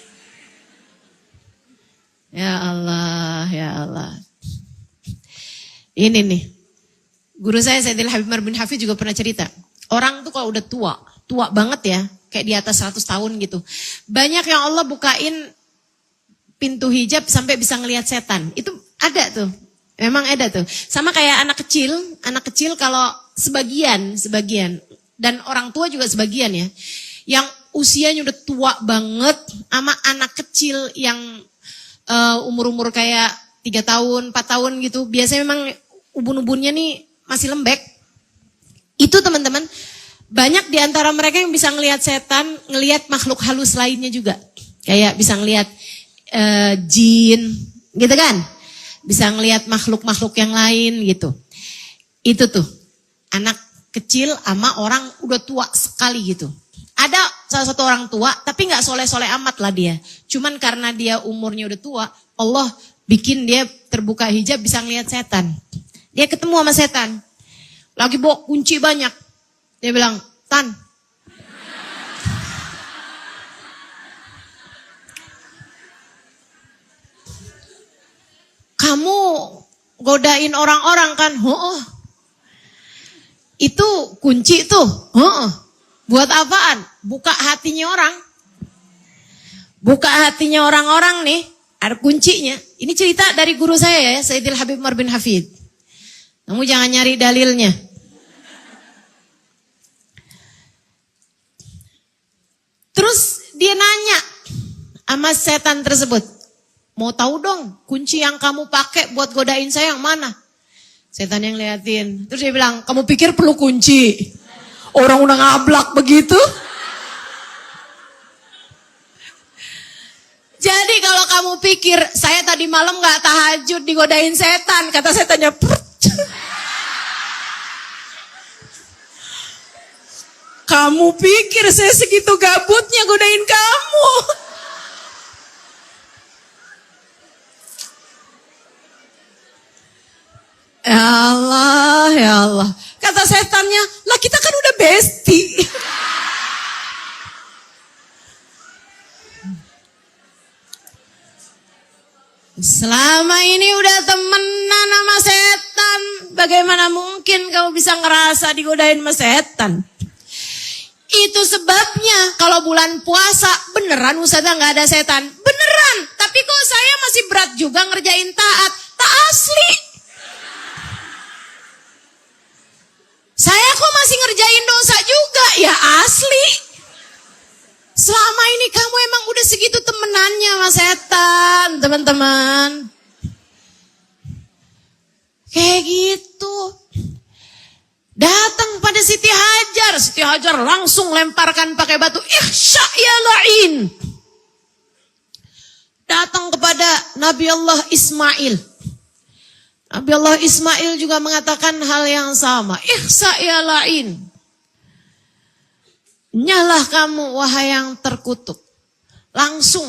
Speaker 1: Ya Allah, ya Allah. Ini nih, guru saya Sayyidil Habib Umar bin Hafid juga pernah cerita. Orang tuh kalau udah tua banget ya, kayak di atas 100 tahun gitu. Banyak yang Allah bukain pintu hijab sampai bisa ngelihat setan. Itu ada tuh. Memang ada tuh. Sama kayak anak kecil kalau sebagian dan orang tua juga sebagian ya. Yang usianya udah tua banget sama anak kecil yang umur-umur kayak 3 tahun, 4 tahun gitu. Biasanya memang ubun-ubunnya nih masih lembek. Itu teman-teman, banyak di antara mereka yang bisa ngelihat setan, ngelihat makhluk halus lainnya juga. Kayak bisa ngelihat jin, gitu kan? Bisa ngelihat makhluk-makhluk yang lain gitu. Itu tuh, anak kecil sama orang udah tua sekali gitu. Ada salah satu orang tua, tapi gak soleh-soleh amat lah dia. Cuman karena dia umurnya udah tua, Allah bikin dia terbuka hijab bisa ngelihat setan. Dia ketemu sama setan. Lagi bawa kunci banyak. Dia bilang, Tan, kamu godain orang-orang kan? Oh. Itu kunci tuh. Oh. Buat apaan? Buka hatinya orang. Buka hatinya orang-orang nih. Ada kuncinya. Ini cerita dari guru saya ya, Sayyidil Habib Umar bin Hafid. Kamu jangan nyari dalilnya. Terus dia nanya sama setan tersebut. Mau tahu dong kunci yang kamu pakai buat godain saya yang mana? Setan yang liatin. Terus dia bilang, kamu pikir perlu kunci? Orang udah ngablak begitu. kamu pikir saya tadi malam gak tahajud digodain setan? Kata setannya, kamu pikir saya segitu gabutnya godain kamu? Ya Allah, ya Allah. Kata setannya, lah kita kan udah bestie. Selama ini udah temenan sama setan, bagaimana mungkin kamu bisa ngerasa digodain sama setan? Itu sebabnya kalau bulan puasa beneran Ustazah gak ada setan. Beneran, tapi kok saya masih berat juga ngerjain taat. Tak asli. Saya kok masih ngerjain dosa juga? Ya asli. Selama ini kamu emang udah segitu temenannya sama setan, teman-teman. Kayak gitu. Datang pada Siti Hajar langsung lemparkan pakai batu. Ihsya ya la'in. Datang kepada Nabi Allah Ismail. Nabi Allah Ismail juga mengatakan hal yang sama. Ihsa ya la'in. Nyalah kamu wahai yang terkutuk. Langsung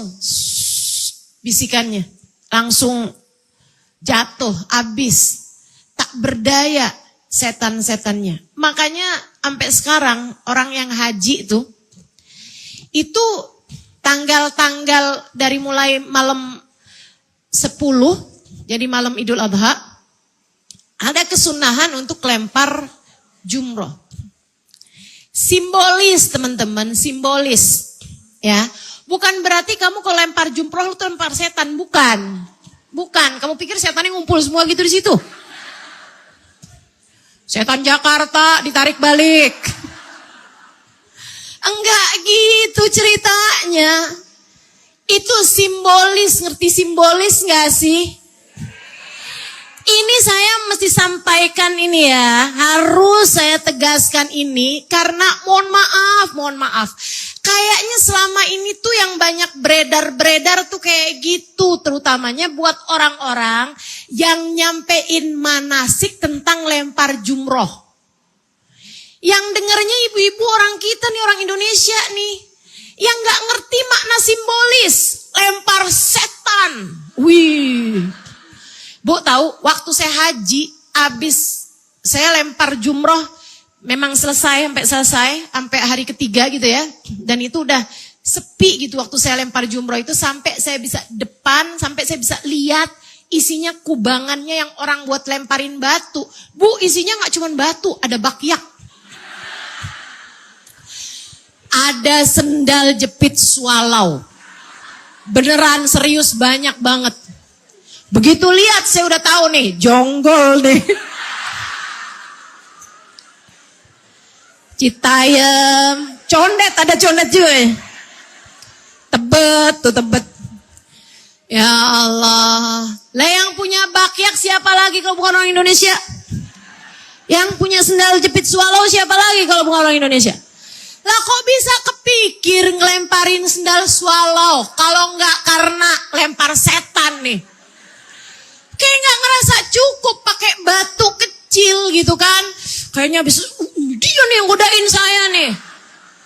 Speaker 1: bisikannya. Langsung jatuh, habis. Tak berdaya setan-setannya. Makanya sampai sekarang orang yang haji itu tanggal-tanggal dari mulai malam 10, jadi malam Idul Adha. Ada kesunahan untuk lempar jumroh. Simbolis teman-teman, simbolis. Ya, bukan berarti kamu kalau lempar jumroh lu lempar setan, bukan. Bukan, kamu pikir setannya ngumpul semua gitu di situ? Setan Jakarta ditarik balik. Enggak gitu ceritanya. Itu simbolis, ngerti simbolis gak sih? Ini saya mesti sampaikan ini ya, harus saya tegaskan ini karena mohon maaf. Kayaknya selama ini tuh yang banyak beredar tuh kayak gitu, terutamanya buat orang-orang yang nyampein manasik tentang lempar jumroh. Yang dengarnya ibu-ibu orang kita nih, orang Indonesia nih, yang gak ngerti makna simbolis, lempar setan. Wih. Bu tahu waktu saya haji, abis saya lempar jumroh, memang selesai sampai hari ketiga gitu ya. Dan itu udah sepi gitu waktu saya lempar jumroh itu, sampai saya bisa depan, sampai saya bisa lihat isinya kubangannya yang orang buat lemparin batu. Bu, isinya gak cuma batu, ada bakyak. Ada sendal jepit swallow. Beneran serius banyak banget. Begitu lihat saya udah tahu nih, jonggol nih. Citayam, condet, ada condet juga ya. Tebet. Ya Allah. Lah yang punya bakyak siapa lagi kalau bukan orang Indonesia? Yang punya sendal jepit swallow siapa lagi kalau bukan orang Indonesia? Lah kok bisa kepikir ngelemparin sendal swallow kalau enggak karena lempar setan nih? Kayak gak ngerasa cukup pakai batu kecil gitu kan. Kayaknya habis, dia nih yang godain saya nih.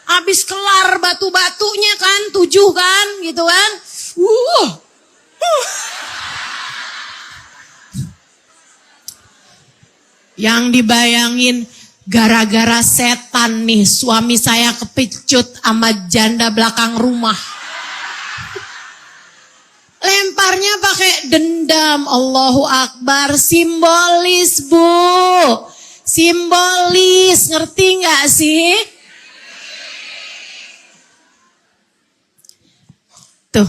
Speaker 1: Habis kelar batu-batunya kan, 7 kan gitu kan. Yang dibayangin gara-gara setan nih suami saya kepicut sama janda belakang rumah. Lemparnya pakai dendam. Allahu Akbar. Simbolis bu. Simbolis. Ngerti gak sih? Tuh.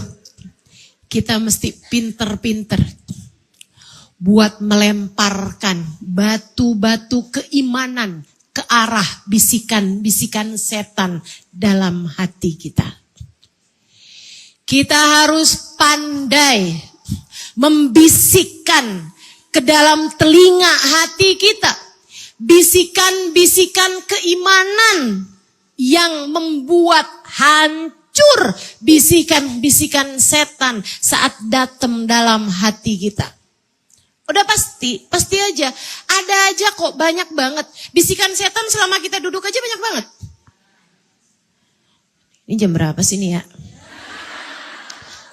Speaker 1: Kita mesti pinter-pinter. Buat melemparkan batu-batu keimanan ke arah bisikan-bisikan setan dalam hati kita. Kita harus pandai membisikkan ke dalam telinga hati kita bisikan-bisikan keimanan yang membuat hancur bisikan-bisikan setan saat datang dalam hati kita. Udah pasti aja. Ada aja kok, banyak banget. Bisikan setan selama kita duduk aja banyak banget. Ini jam berapa sih nih ya?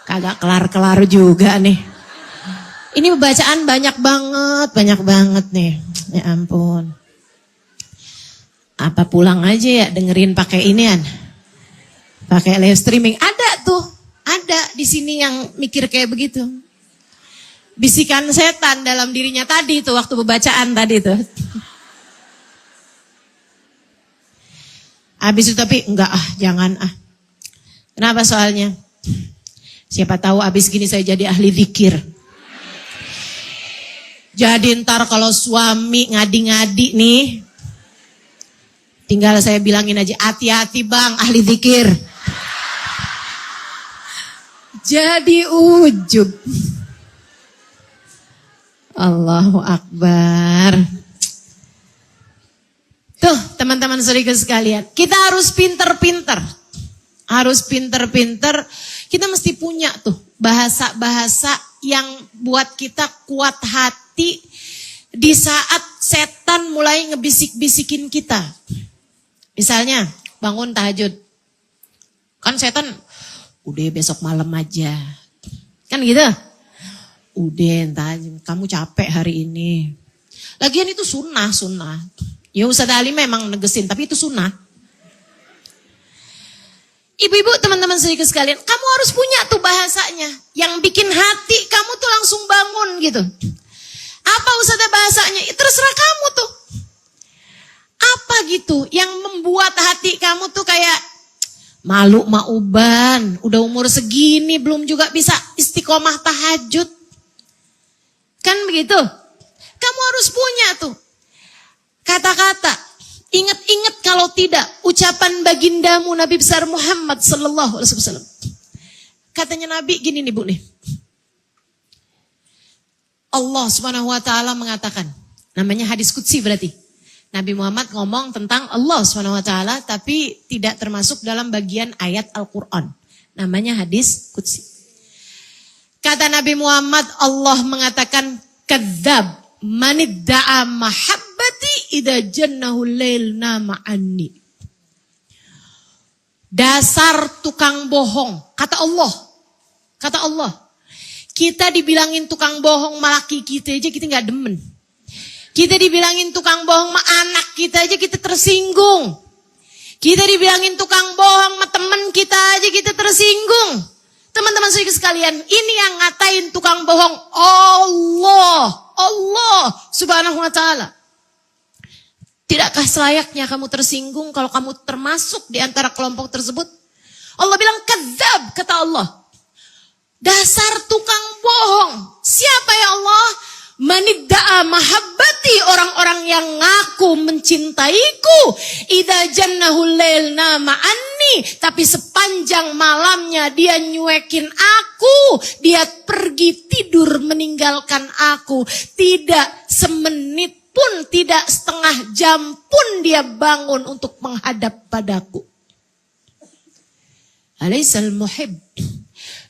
Speaker 1: Kagak kelar-kelar juga nih. Ini bacaan banyak banget nih. Ya ampun. Apa pulang aja ya dengerin pakai inian? Pakai live streaming. Ada tuh, ada di sini yang mikir kayak begitu. Bisikan setan dalam dirinya tadi tuh waktu pembacaan tadi tuh. Habis itu tapi enggak jangan Kenapa soalnya? Siapa tahu habis gini saya jadi ahli zikir. Jadi ntar kalau suami ngadi-ngadi nih, tinggal saya bilangin aja, hati-hati bang ahli zikir. Jadi ujub. Allahu Akbar. Tuh teman-teman saudara sekalian, kita harus pinter-pinter. Harus pinter-pinter. Kita mesti punya tuh bahasa-bahasa yang buat kita kuat hati di saat setan mulai ngebisik-bisikin kita. Misalnya bangun tahajud. Kan setan, udah besok malam aja. Kan gitu? Udah entar kamu capek hari ini. Lagian itu sunnah. Ya Ustaz Ali memang negesin, tapi itu sunnah. Ibu-ibu, teman-teman saudara sekalian, kamu harus punya tuh bahasanya. Yang bikin hati kamu tuh langsung bangun gitu. Apa Ustaz bahasanya? Terserah kamu tuh. Apa gitu yang membuat hati kamu tuh kayak malu mauban. Udah umur segini belum juga bisa istiqomah tahajud. Kan begitu? Kamu harus punya tuh kata-kata. Ingat-ingat kalau tidak ucapan bagindamu Nabi besar Muhammad sallallahu alaihi wasallam. Katanya Nabi gini nih Bu nih. Allah Subhanahu wa taala mengatakan, namanya hadis qudsi berarti. Nabi Muhammad ngomong tentang Allah Subhanahu wa taala tapi tidak termasuk dalam bagian ayat Al-Qur'an. Namanya hadis qudsi. Kata Nabi Muhammad, Allah mengatakan kadzab manidda'a mahabbati idza jannahu lail nama anni. Dasar tukang bohong, kata Allah. Kata Allah. Kita dibilangin tukang bohong sama laki kita aja kita enggak demen. Kita dibilangin tukang bohong sama anak kita aja kita tersinggung. Kita dibilangin tukang bohong sama teman kita aja kita tersinggung. Teman-teman saudara sekalian, ini yang ngatain tukang bohong Allah Subhanahu wa taala. Tidakkah selayaknya kamu tersinggung kalau kamu termasuk di antara kelompok tersebut? Allah bilang kadzab, kata Allah. Dasar tukang bohong. Siapa ya Allah? Manidda'a mahabbati, orang-orang yang ngaku mencintaiku. Idza jannahu lail nama anni, tapi sepanjang malamnya dia nyuekin aku, dia pergi tidur meninggalkan aku. Tidak semenit pun, tidak setengah jam pun dia bangun untuk menghadap padaku. Alaisal muhib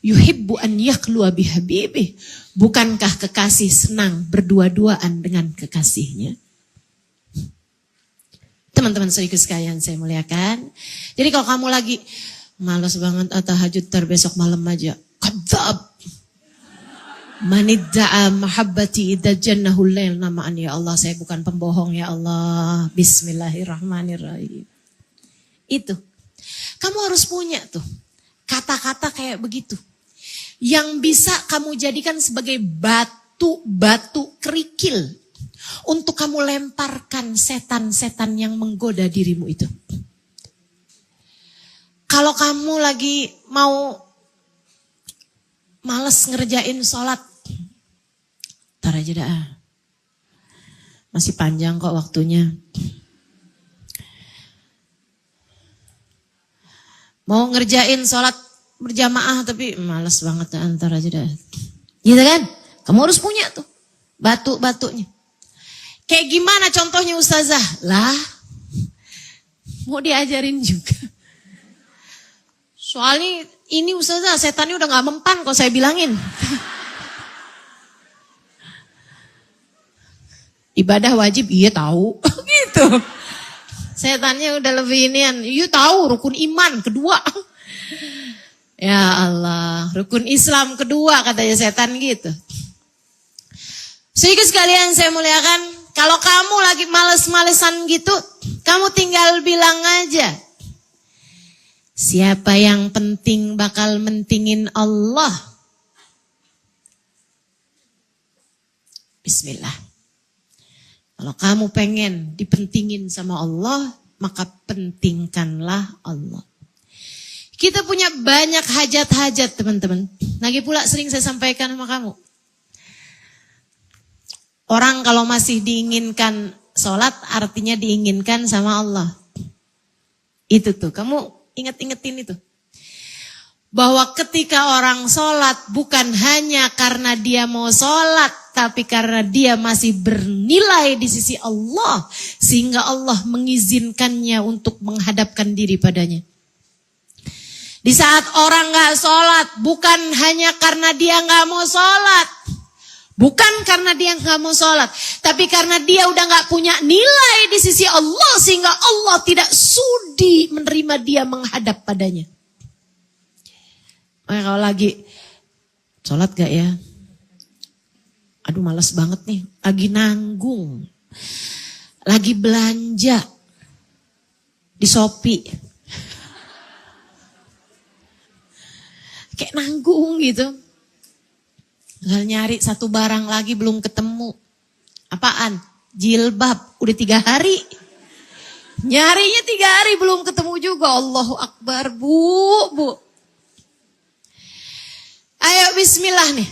Speaker 1: yuhibbu an yakhluwa bihabibih. Bukankah kekasih senang berdua-duaan dengan kekasihnya? Teman-teman saudara sekalian saya muliakan. Jadi kalau kamu lagi malas banget tahajud besok malam aja. Kadzab. Manidda'a mahabbati idza jannahu lail namaan, ya Allah saya bukan pembohong ya Allah. Bismillahirrahmanirrahim. Itu. Kamu harus punya tuh kata-kata kayak begitu. Yang bisa kamu jadikan sebagai batu-batu kerikil untuk kamu lemparkan setan-setan yang menggoda dirimu itu. Kalau kamu lagi mau males ngerjain sholat, tar aja dah. Masih panjang kok waktunya. Mau ngerjain sholat berjamaah tapi malas banget antar aja dah. Gitu kan? Kamu harus punya tuh batu-batunya. Kayak gimana contohnya Ustazah? Lah, mau diajarin juga. Soalnya ini ustazah setannya udah gak mempan kok saya bilangin. Ibadah wajib, iya tahu. Gitu. Setannya udah lebih inian, iya tahu rukun iman kedua. Ya Allah, rukun Islam kedua katanya setan gitu. Sehingga sekalian saya muliakan, kalau kamu lagi males-malesan gitu, kamu tinggal bilang aja. Siapa yang penting bakal mentingin Allah. Bismillah. Kalau kamu pengen dipentingin sama Allah, maka pentingkanlah Allah. Kita punya banyak hajat-hajat teman-teman. Lagi pula sering saya sampaikan sama kamu. Orang kalau masih diinginkan sholat, artinya diinginkan sama Allah. Itu tuh, kamu inget-ingetin itu. Bahwa ketika orang sholat, bukan hanya karena dia mau sholat, tapi karena dia masih bernilai di sisi Allah. Sehingga Allah mengizinkannya untuk menghadapkan diri padanya. Di saat orang gak sholat, bukan hanya karena dia gak mau sholat. Bukan karena dia gak mau sholat, tapi karena dia udah gak punya nilai di sisi Allah, sehingga Allah tidak sudi menerima dia menghadap padanya. Kalau lagi sholat gak ya? Aduh malas banget nih, lagi nanggung, lagi belanja di Shopee. Kayak nanggung gitu. Tinggal nyari satu barang lagi belum ketemu. Apaan? Jilbab. Udah 3 hari. Nyarinya 3 hari belum ketemu juga. Allahu Akbar bu. Ayo bismillah nih.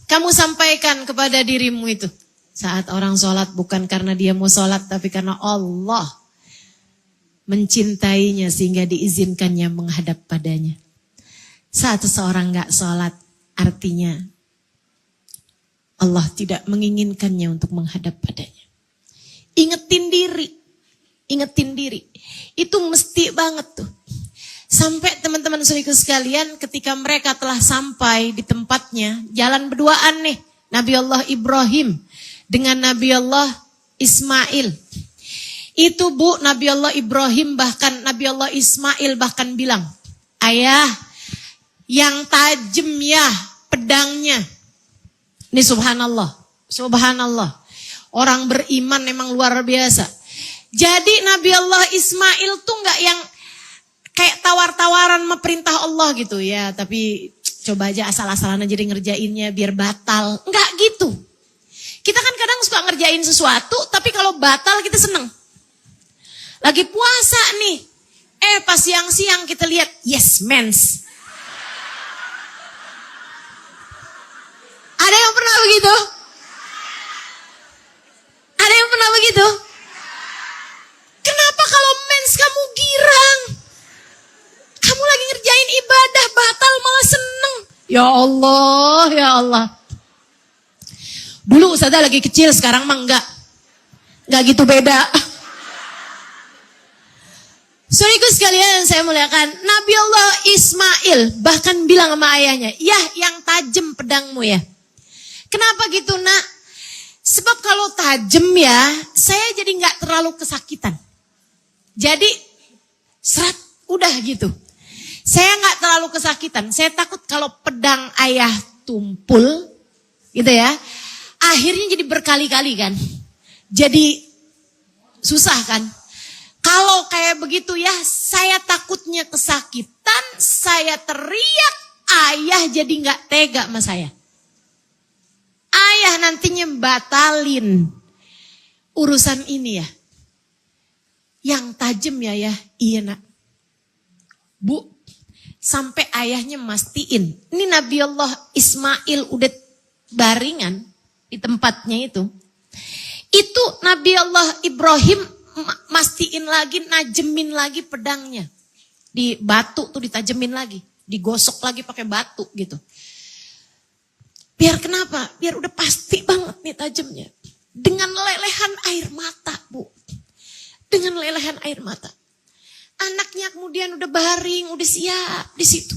Speaker 1: Kamu sampaikan kepada dirimu itu. Saat orang sholat bukan karena dia mau sholat. Tapi karena Allah mencintainya sehingga diizinkannya menghadap padanya. Saat seseorang gak sholat artinya Allah tidak menginginkannya untuk menghadap padanya. Ingetin diri. Itu mesti banget tuh. Sampai teman-teman saudaraku sekalian ketika mereka telah sampai di tempatnya, jalan berduaan nih, Nabi Allah Ibrahim dengan Nabi Allah Ismail. Itu bu, Nabi Allah Ibrahim bahkan Nabi Allah Ismail bahkan bilang, ayah yang tajam ya pedangnya. Ini subhanallah. Orang beriman memang luar biasa. Jadi Nabi Allah Ismail tuh gak yang kayak tawar-tawaran memerintah Allah gitu ya. Tapi coba aja asal-asalan aja ngerjainnya biar batal. Enggak gitu. Kita kan kadang suka ngerjain sesuatu tapi kalau batal kita seneng. Lagi puasa nih. Pas siang-siang kita lihat yes mens. Ada yang pernah begitu? Ada yang pernah begitu? Kenapa kalau mens kamu girang? Kamu lagi ngerjain ibadah batal malah seneng. Ya Allah. Dulu Ustazah lagi kecil, sekarang mah enggak. Enggak gitu beda. Saudaraku sekalian saya muliakan, Nabi Allah Ismail bahkan bilang sama ayahnya, "Yah, yang tajam pedangmu ya." Kenapa gitu nak? Sebab kalau tajam ya, saya jadi gak terlalu kesakitan. Jadi, udah gitu. Saya gak terlalu kesakitan. Saya takut kalau pedang ayah tumpul, gitu ya. Akhirnya jadi berkali-kali kan. Jadi, susah kan. Kalau kayak begitu ya, saya takutnya kesakitan, saya teriak, ayah jadi gak tega sama saya. Ayah nantinya batalin urusan ini ya. Yang tajam ya, iya nak. Bu, sampai ayahnya mastiin. Ini Nabi Allah Ismail udah baringan di tempatnya itu. Itu Nabi Allah Ibrahim mastiin lagi, najemin lagi pedangnya. Di batu tuh ditajemin lagi. Digosok lagi pakai batu gitu. Biar kenapa? Biar udah pasti banget nih tajamnya. Dengan lelehan air mata, Bu. Dengan lelehan air mata. Anaknya kemudian udah baring, udah siap di situ.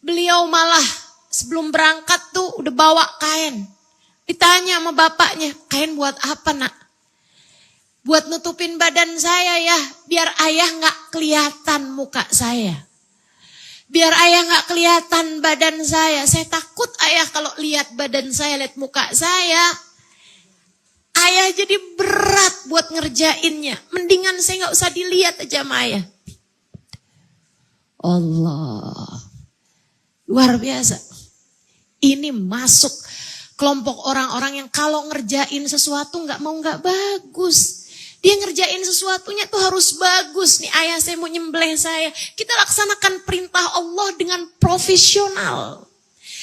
Speaker 1: Beliau malah sebelum berangkat tuh udah bawa kain. Ditanya sama bapaknya, kain buat apa nak? Buat nutupin badan saya ya, biar ayah gak kelihatan muka saya. Biar ayah gak kelihatan badan saya. Saya takut ayah kalau lihat badan saya, lihat muka saya. Ayah jadi berat buat ngerjainnya. Mendingan saya gak usah dilihat aja sama ayah. Allah. Luar biasa. Ini masuk kelompok orang-orang yang kalau ngerjain sesuatu gak mau gak bagus. Dia ngerjain sesuatunya tuh harus bagus. Nih ayah saya mau nyembelih saya. Kita laksanakan perintah Allah dengan profesional.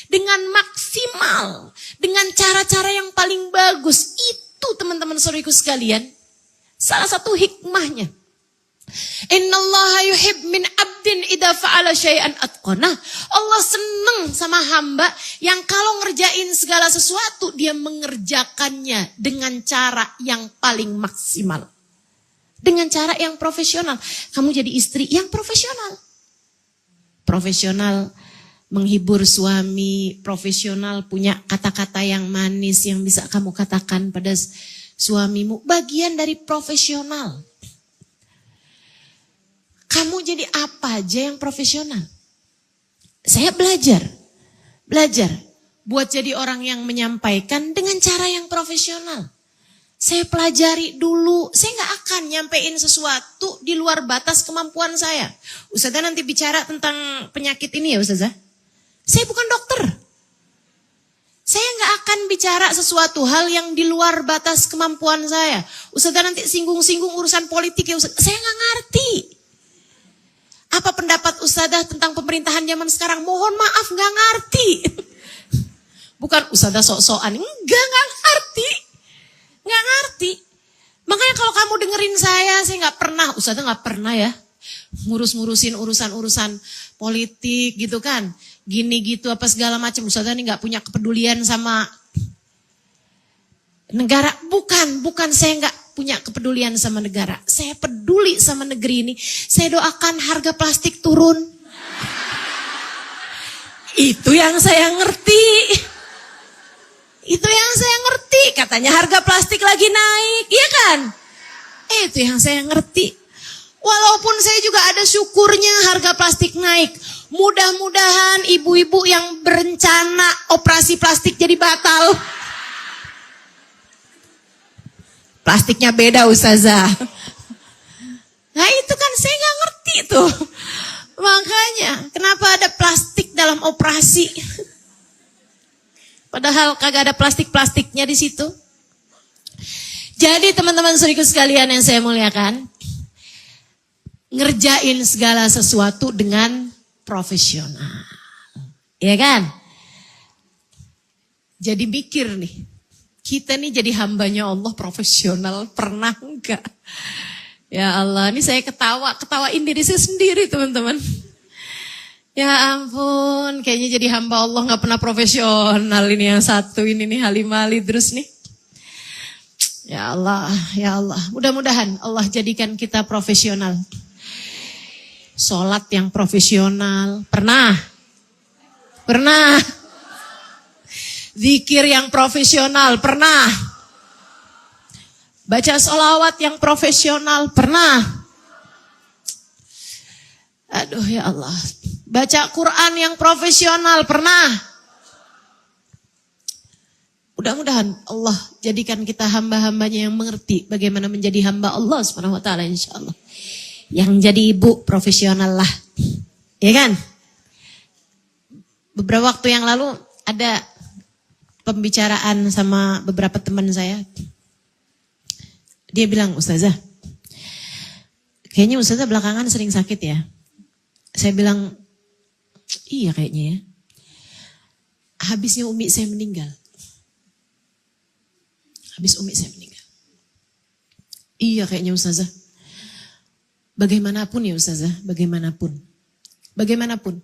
Speaker 1: Dengan maksimal. Dengan cara-cara yang paling bagus. Itu teman-teman saudaraku sekalian. Salah satu hikmahnya. Innallaha yuhib min abdin idza fa'ala syai'an atqana. Allah seneng sama hamba yang kalau ngerjain segala sesuatu dia mengerjakannya dengan cara yang paling maksimal. Dengan cara yang profesional. Kamu jadi istri yang profesional. Profesional menghibur suami, profesional punya kata-kata yang manis yang bisa kamu katakan pada suamimu. Bagian dari profesional. Kamu jadi apa aja yang profesional? Saya belajar buat jadi orang yang menyampaikan dengan cara yang profesional. Saya pelajari dulu, saya gak akan nyampein sesuatu di luar batas kemampuan saya. Ustazah nanti bicara tentang penyakit ini ya Ustazah. Saya bukan dokter. Saya gak akan bicara sesuatu hal yang di luar batas kemampuan saya. Ustazah nanti singgung-singgung urusan politik ya Ustazah. Saya gak ngerti. Apa pendapat Ustazah tentang pemerintahan zaman sekarang? Mohon maaf gak ngerti. Bukan Ustazah sok-sokan. Enggak ngerti. Gak ngerti. Makanya kalau kamu dengerin saya gak pernah. Ustazah gak pernah ya. Ngurus-ngurusin urusan-urusan politik gitu kan. Gini gitu apa segala macam. Ustazah ini gak punya kepedulian sama negara. Bukan saya gak punya kepedulian sama negara. Saya peduli sama negeri ini. Saya doakan harga plastik turun. Itu yang saya ngerti. Itu yang saya ngerti. Katanya harga plastik lagi naik. Iya kan? Itu yang saya ngerti. Walaupun saya juga ada syukurnya harga plastik naik. Mudah-mudahan ibu-ibu yang berencana operasi plastik jadi batal. Plastiknya beda Ustazah. Nah itu kan saya gak ngerti tuh. Makanya kenapa ada plastik dalam operasi? Padahal kagak ada plastik-plastiknya di situ. Jadi teman-teman saudaraku sekalian yang saya muliakan. Ngerjain segala sesuatu dengan profesional. Iya kan? Jadi mikir nih. Kita nih jadi hambanya Allah profesional, pernah enggak? Ya Allah, ini saya ketawain diri saya sendiri teman-teman. Ya ampun, kayaknya jadi hamba Allah gak pernah profesional. Ini yang satu ini nih Halimali terus nih. Ya Allah, ya Allah. Mudah-mudahan Allah jadikan kita profesional. Sholat yang profesional, pernah? Pernah. Zikir yang profesional, pernah. Baca sholawat yang profesional, pernah. Aduh ya Allah. Baca Quran yang profesional, pernah. Mudah-mudahan Allah jadikan kita hamba-hambanya yang mengerti bagaimana menjadi hamba Allah SWT insyaAllah. Yang jadi ibu profesional lah. Ya kan? Beberapa waktu yang lalu ada pembicaraan sama beberapa teman saya. Dia bilang, Ustazah, kayaknya Ustazah belakangan sering sakit ya. Saya bilang, iya kayaknya ya. Habisnya umi saya meninggal. Habis umi saya meninggal. Iya kayaknya Ustazah. Bagaimanapun ya Ustazah, bagaimanapun. Bagaimanapun.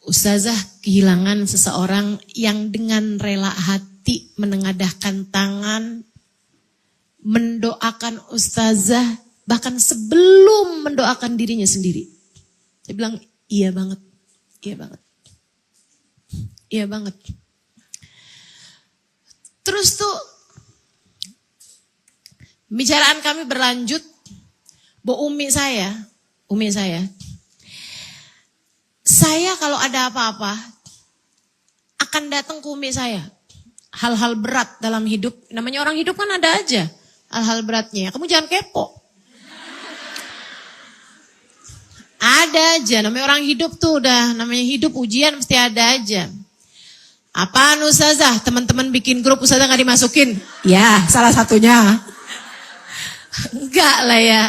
Speaker 1: Ustazah kehilangan seseorang yang dengan rela hati menengadahkan tangan, mendoakan Ustazah Bahkan sebelum mendoakan dirinya sendiri. Saya bilang, iya banget, iya banget. Iya banget. Terus tuh, pembicaraan kami berlanjut, umi saya, saya kalau ada apa-apa, akan datang ke umi saya. Hal-hal berat dalam hidup, namanya orang hidup kan ada aja hal-hal beratnya. Kamu jangan kepo. Ada aja, namanya orang hidup tuh udah, namanya hidup ujian mesti ada aja. Apaan Ustazah? Teman-teman bikin grup Ustazah gak dimasukin? Ya, salah satunya. Enggak lah ya.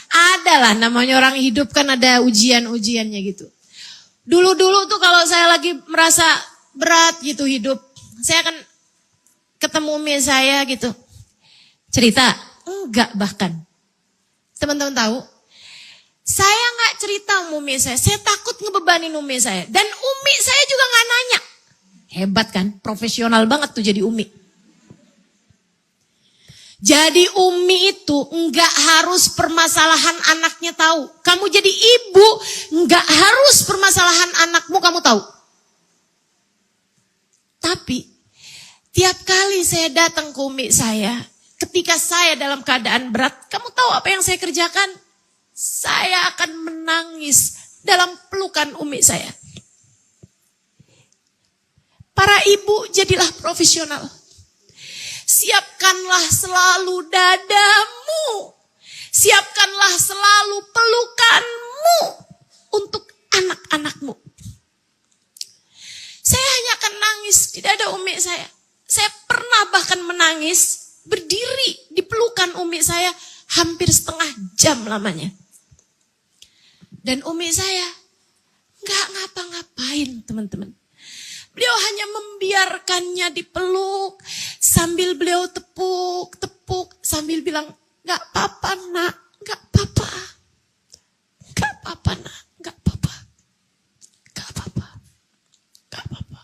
Speaker 1: Ada lah, namanya orang hidup kan ada ujian-ujiannya gitu. Dulu-dulu tuh kalau saya lagi merasa berat gitu hidup, saya akan ketemu umi saya gitu. Cerita? Enggak bahkan. Teman-teman tahu? Saya gak cerita sama umi saya takut ngebebanin umi saya. Dan umi saya juga gak nanya. Hebat kan? Profesional banget tuh jadi umi. Jadi umi itu enggak harus permasalahan anaknya tahu. Kamu jadi ibu enggak harus permasalahan anakmu kamu tahu. Tapi tiap kali saya datang ke umi saya, ketika saya dalam keadaan berat, kamu tahu apa yang saya kerjakan? Saya akan menangis dalam pelukan umi saya. Para ibu jadilah profesional. Siapkanlah selalu dadamu. Siapkanlah selalu pelukanmu untuk anak-anakmu. Saya hanya akan nangis di dada umi saya. Saya pernah bahkan menangis berdiri di pelukan umi saya hampir setengah jam lamanya. Dan umi saya gak ngapa-ngapain teman-teman. Beliau hanya membiarkannya dipeluk sambil beliau tepuk sambil bilang, gak apa-apa nak, gak apa-apa. Gak apa-apa nak, gak apa-apa. Gak apa-apa. Gak apa-apa.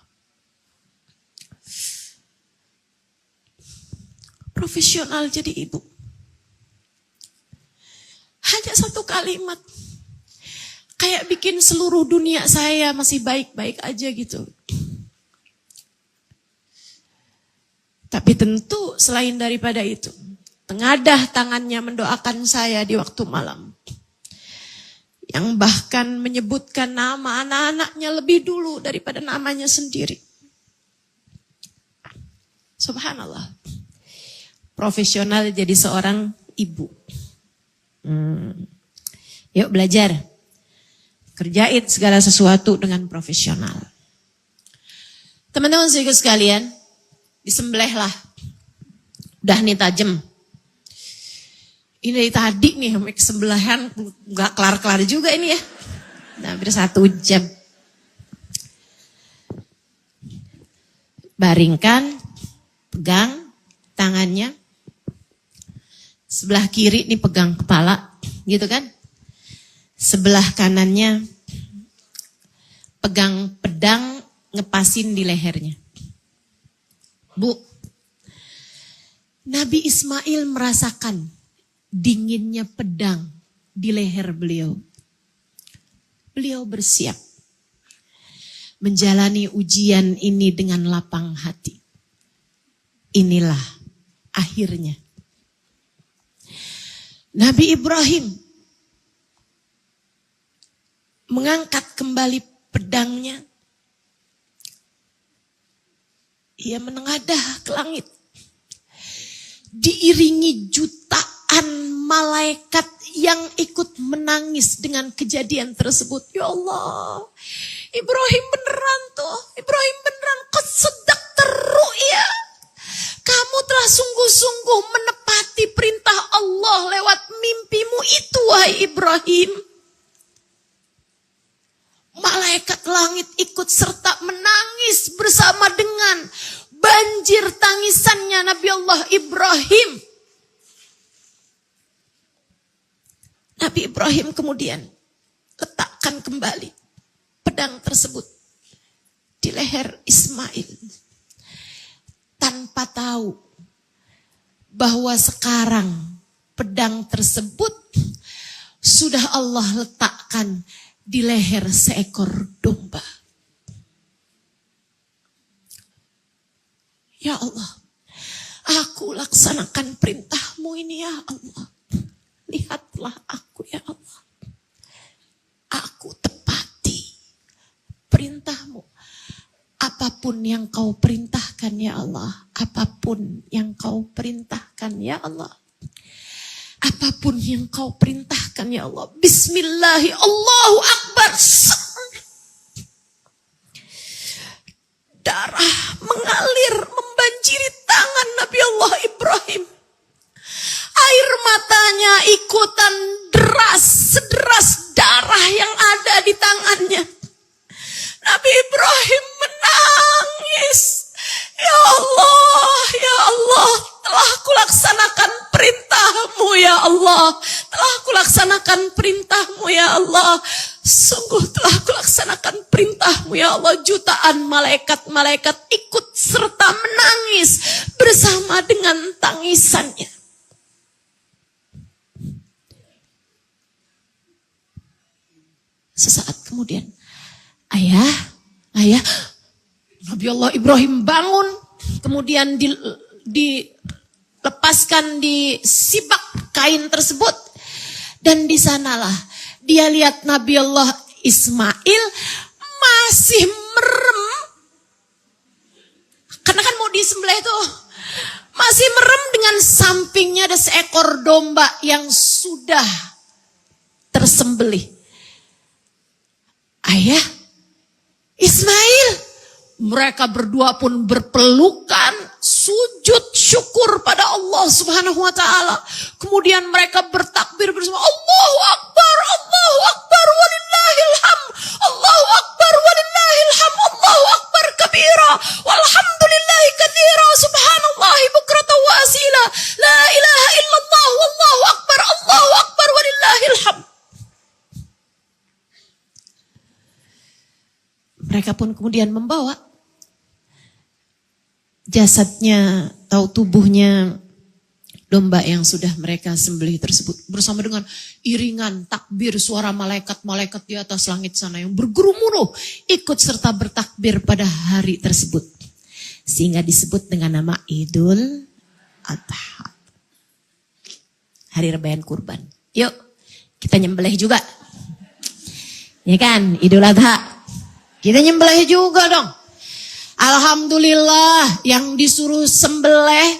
Speaker 1: Profesional jadi ibu. Hanya satu kalimat. Kayak bikin seluruh dunia saya masih baik-baik aja gitu. Tapi tentu selain daripada itu, tengadah tangannya mendoakan saya di waktu malam. Yang bahkan menyebutkan nama anak-anaknya lebih dulu daripada namanya sendiri. Subhanallah. Profesional jadi seorang ibu. Yuk belajar. Kerjain segala sesuatu dengan profesional. Teman-teman saudara sekalian, disembelih lah. Udah nih tajam. Ini dari tadi nih, kesembelihan gak kelar-kelar juga ini ya. Hampir 1 jam. Baringkan, pegang tangannya. Sebelah kiri nih pegang kepala, gitu kan. Sebelah kanannya pegang pedang, ngepasin di lehernya. Bu, Nabi Ismail merasakan dinginnya pedang di leher beliau. Beliau bersiap menjalani ujian ini dengan lapang hati. Inilah akhirnya. Nabi Ibrahim mengangkat kembali pedangnya. Ia menengadah ke langit. Diiringi jutaan malaikat yang ikut menangis dengan kejadian tersebut. Ya Allah, Ibrahim beneran tuh. Ibrahim beneran kesedak terru'ya. Kamu telah sungguh-sungguh menepati perintah Allah lewat mimpimu itu, wahai Ibrahim. Malaikat langit ikut serta menangis bersama dengan banjir tangisannya Nabi Allah Ibrahim. Nabi Ibrahim kemudian letakkan kembali pedang tersebut di leher Ismail. Tanpa tahu bahwa sekarang pedang tersebut sudah Allah letakkan di leher seekor domba. Ya Allah, aku laksanakan perintah-Mu ini ya Allah. Lihatlah aku ya Allah. Aku tepati perintah-Mu. Apapun yang Kau perintahkan ya Allah. Apapun yang Kau perintahkan ya Allah. Apapun yang Kau perintahkan ya Allah. Bismillahi Allahu Akbar. Darah mengalir membanjiri tangan Nabi Allah Ibrahim. Air matanya ikutan sederas darah yang ada di tangannya. Nabi Ibrahim menangis. Ya Allah, telah kulaksanakan perintah-Mu ya Allah. Telah kulaksanakan perintah-Mu ya Allah. Sungguh telah kulaksanakan perintah-Mu ya Allah. Jutaan malaikat-malaikat ikut serta menangis bersama dengan tangisannya. Sesaat kemudian, ayah, Nabi Allah Ibrahim bangun, kemudian dilepaskan, disibak kain tersebut, dan di sanalah dia lihat Nabi Allah Ismail masih merem, karena kan mau disembelih tuh, masih merem dengan sampingnya ada seekor domba yang sudah tersembelih. Ayah, Ismail, mereka berdua pun berpelukan, sujud syukur pada Allah Subhanahu wa taala. Kemudian mereka bertakbir bersama, Allahu Akbar, walillahil hamd. Allahu Akbar, walillahil hamd. Allahu Akbar kabira, walhamdulillahi katsira, subhanallahi bukratan wa asila. La ilaha illallah, wallahu akbar, walillahil hamd. Mereka pun kemudian membawa jasadnya atau tubuhnya domba yang sudah mereka sembelih tersebut bersama dengan iringan takbir suara malaikat-malaikat di atas langit sana yang bergemuruh ikut serta bertakbir pada hari tersebut, sehingga disebut dengan nama Idul Adha, hari raya kurban. Yuk kita nyembelih juga, ya kan, Idul Adha. Kita nyembelih juga dong. Alhamdulillah, yang disuruh sembelih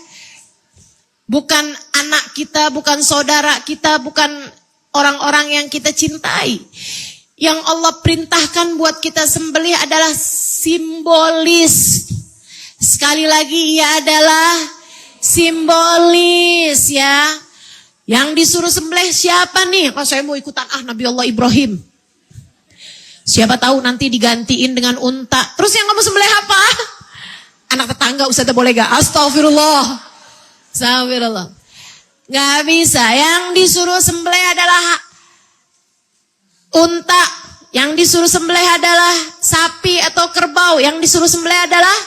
Speaker 1: bukan anak kita, bukan saudara kita, bukan orang-orang yang kita cintai. Yang Allah perintahkan buat kita sembelih adalah simbolis. Sekali lagi, ia adalah simbolis ya. Yang disuruh sembelih siapa nih? Kalau saya mau ikutan Nabi Allah Ibrahim. Siapa tahu nanti digantiin dengan unta. Terus yang kamu sembelih apa? Anak tetangga Ustazah boleh gak? Astagfirullah. Gak bisa. Yang disuruh sembelih adalah unta. Yang disuruh sembelih adalah sapi atau kerbau. Yang disuruh sembelih adalah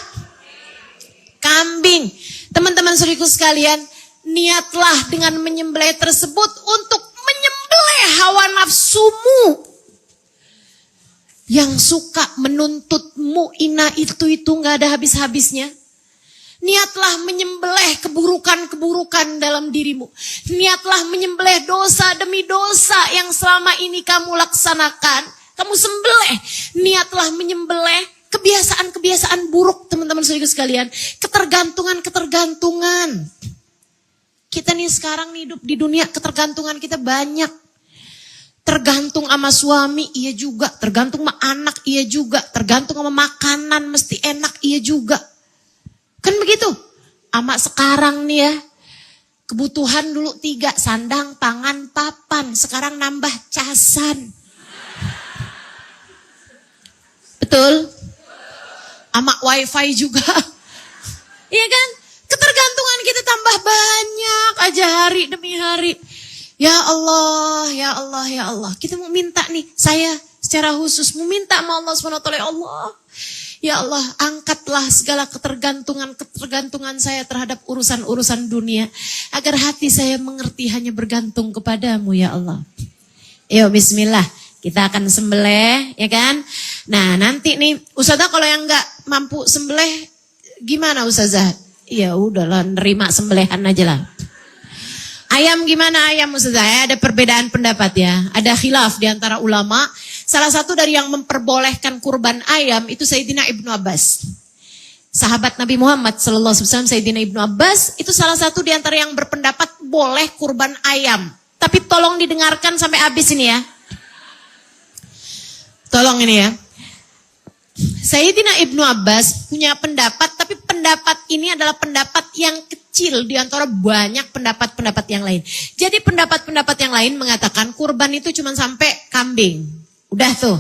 Speaker 1: kambing. Teman-teman saudaraku sekalian, niatlah dengan menyembelih tersebut untuk menyembelih hawa nafsumu yang suka menuntutmu itu gak ada habis-habisnya. Niatlah menyembelih keburukan-keburukan dalam dirimu. Niatlah menyembelih dosa demi dosa yang selama ini kamu laksanakan. Kamu sembelih. Niatlah menyembelih kebiasaan-kebiasaan buruk, teman-teman saudara sekalian. Ketergantungan-ketergantungan. Kita nih sekarang hidup di dunia, ketergantungan kita banyak. Tergantung sama suami, iya juga. Tergantung sama anak, iya juga. Tergantung sama makanan, mesti enak, iya juga. Kan begitu. Ama sekarang nih ya, kebutuhan dulu 3, sandang, pangan, papan. Sekarang nambah casan. Betul? Ama wifi juga. Iya kan? Ketergantungan kita tambah banyak aja hari demi hari. Ya Allah, ya Allah, ya Allah. Kita mau minta nih, saya secara khusus mau minta sama Allah SWT. Ya Allah, Ya Allah, angkatlah segala ketergantungan saya terhadap urusan-urusan dunia. Agar hati saya mengerti hanya bergantung kepadamu ya Allah. Yuk bismillah, kita akan sembelih ya kan. Nah nanti nih Ustazah kalau yang gak mampu sembelih gimana Ustazah? Ya udahlah nerima sembelihan aja lah. Ayam gimana ayam Ustazah? Ada perbedaan pendapat ya. Ada khilaf di antara ulama. Salah satu dari yang memperbolehkan kurban ayam itu Sayyidina Ibnu Abbas. Sahabat Nabi Muhammad SAW, Sayyidina Ibnu Abbas itu salah satu di antara yang berpendapat boleh kurban ayam. Tapi tolong didengarkan sampai habis ini ya. Tolong ini ya. Sayyidina Ibnu Abbas punya pendapat, tapi pendapat ini adalah pendapat yang kecil di antara banyak pendapat-pendapat yang lain. Jadi pendapat-pendapat yang lain mengatakan kurban itu cuma sampai kambing. Udah tuh,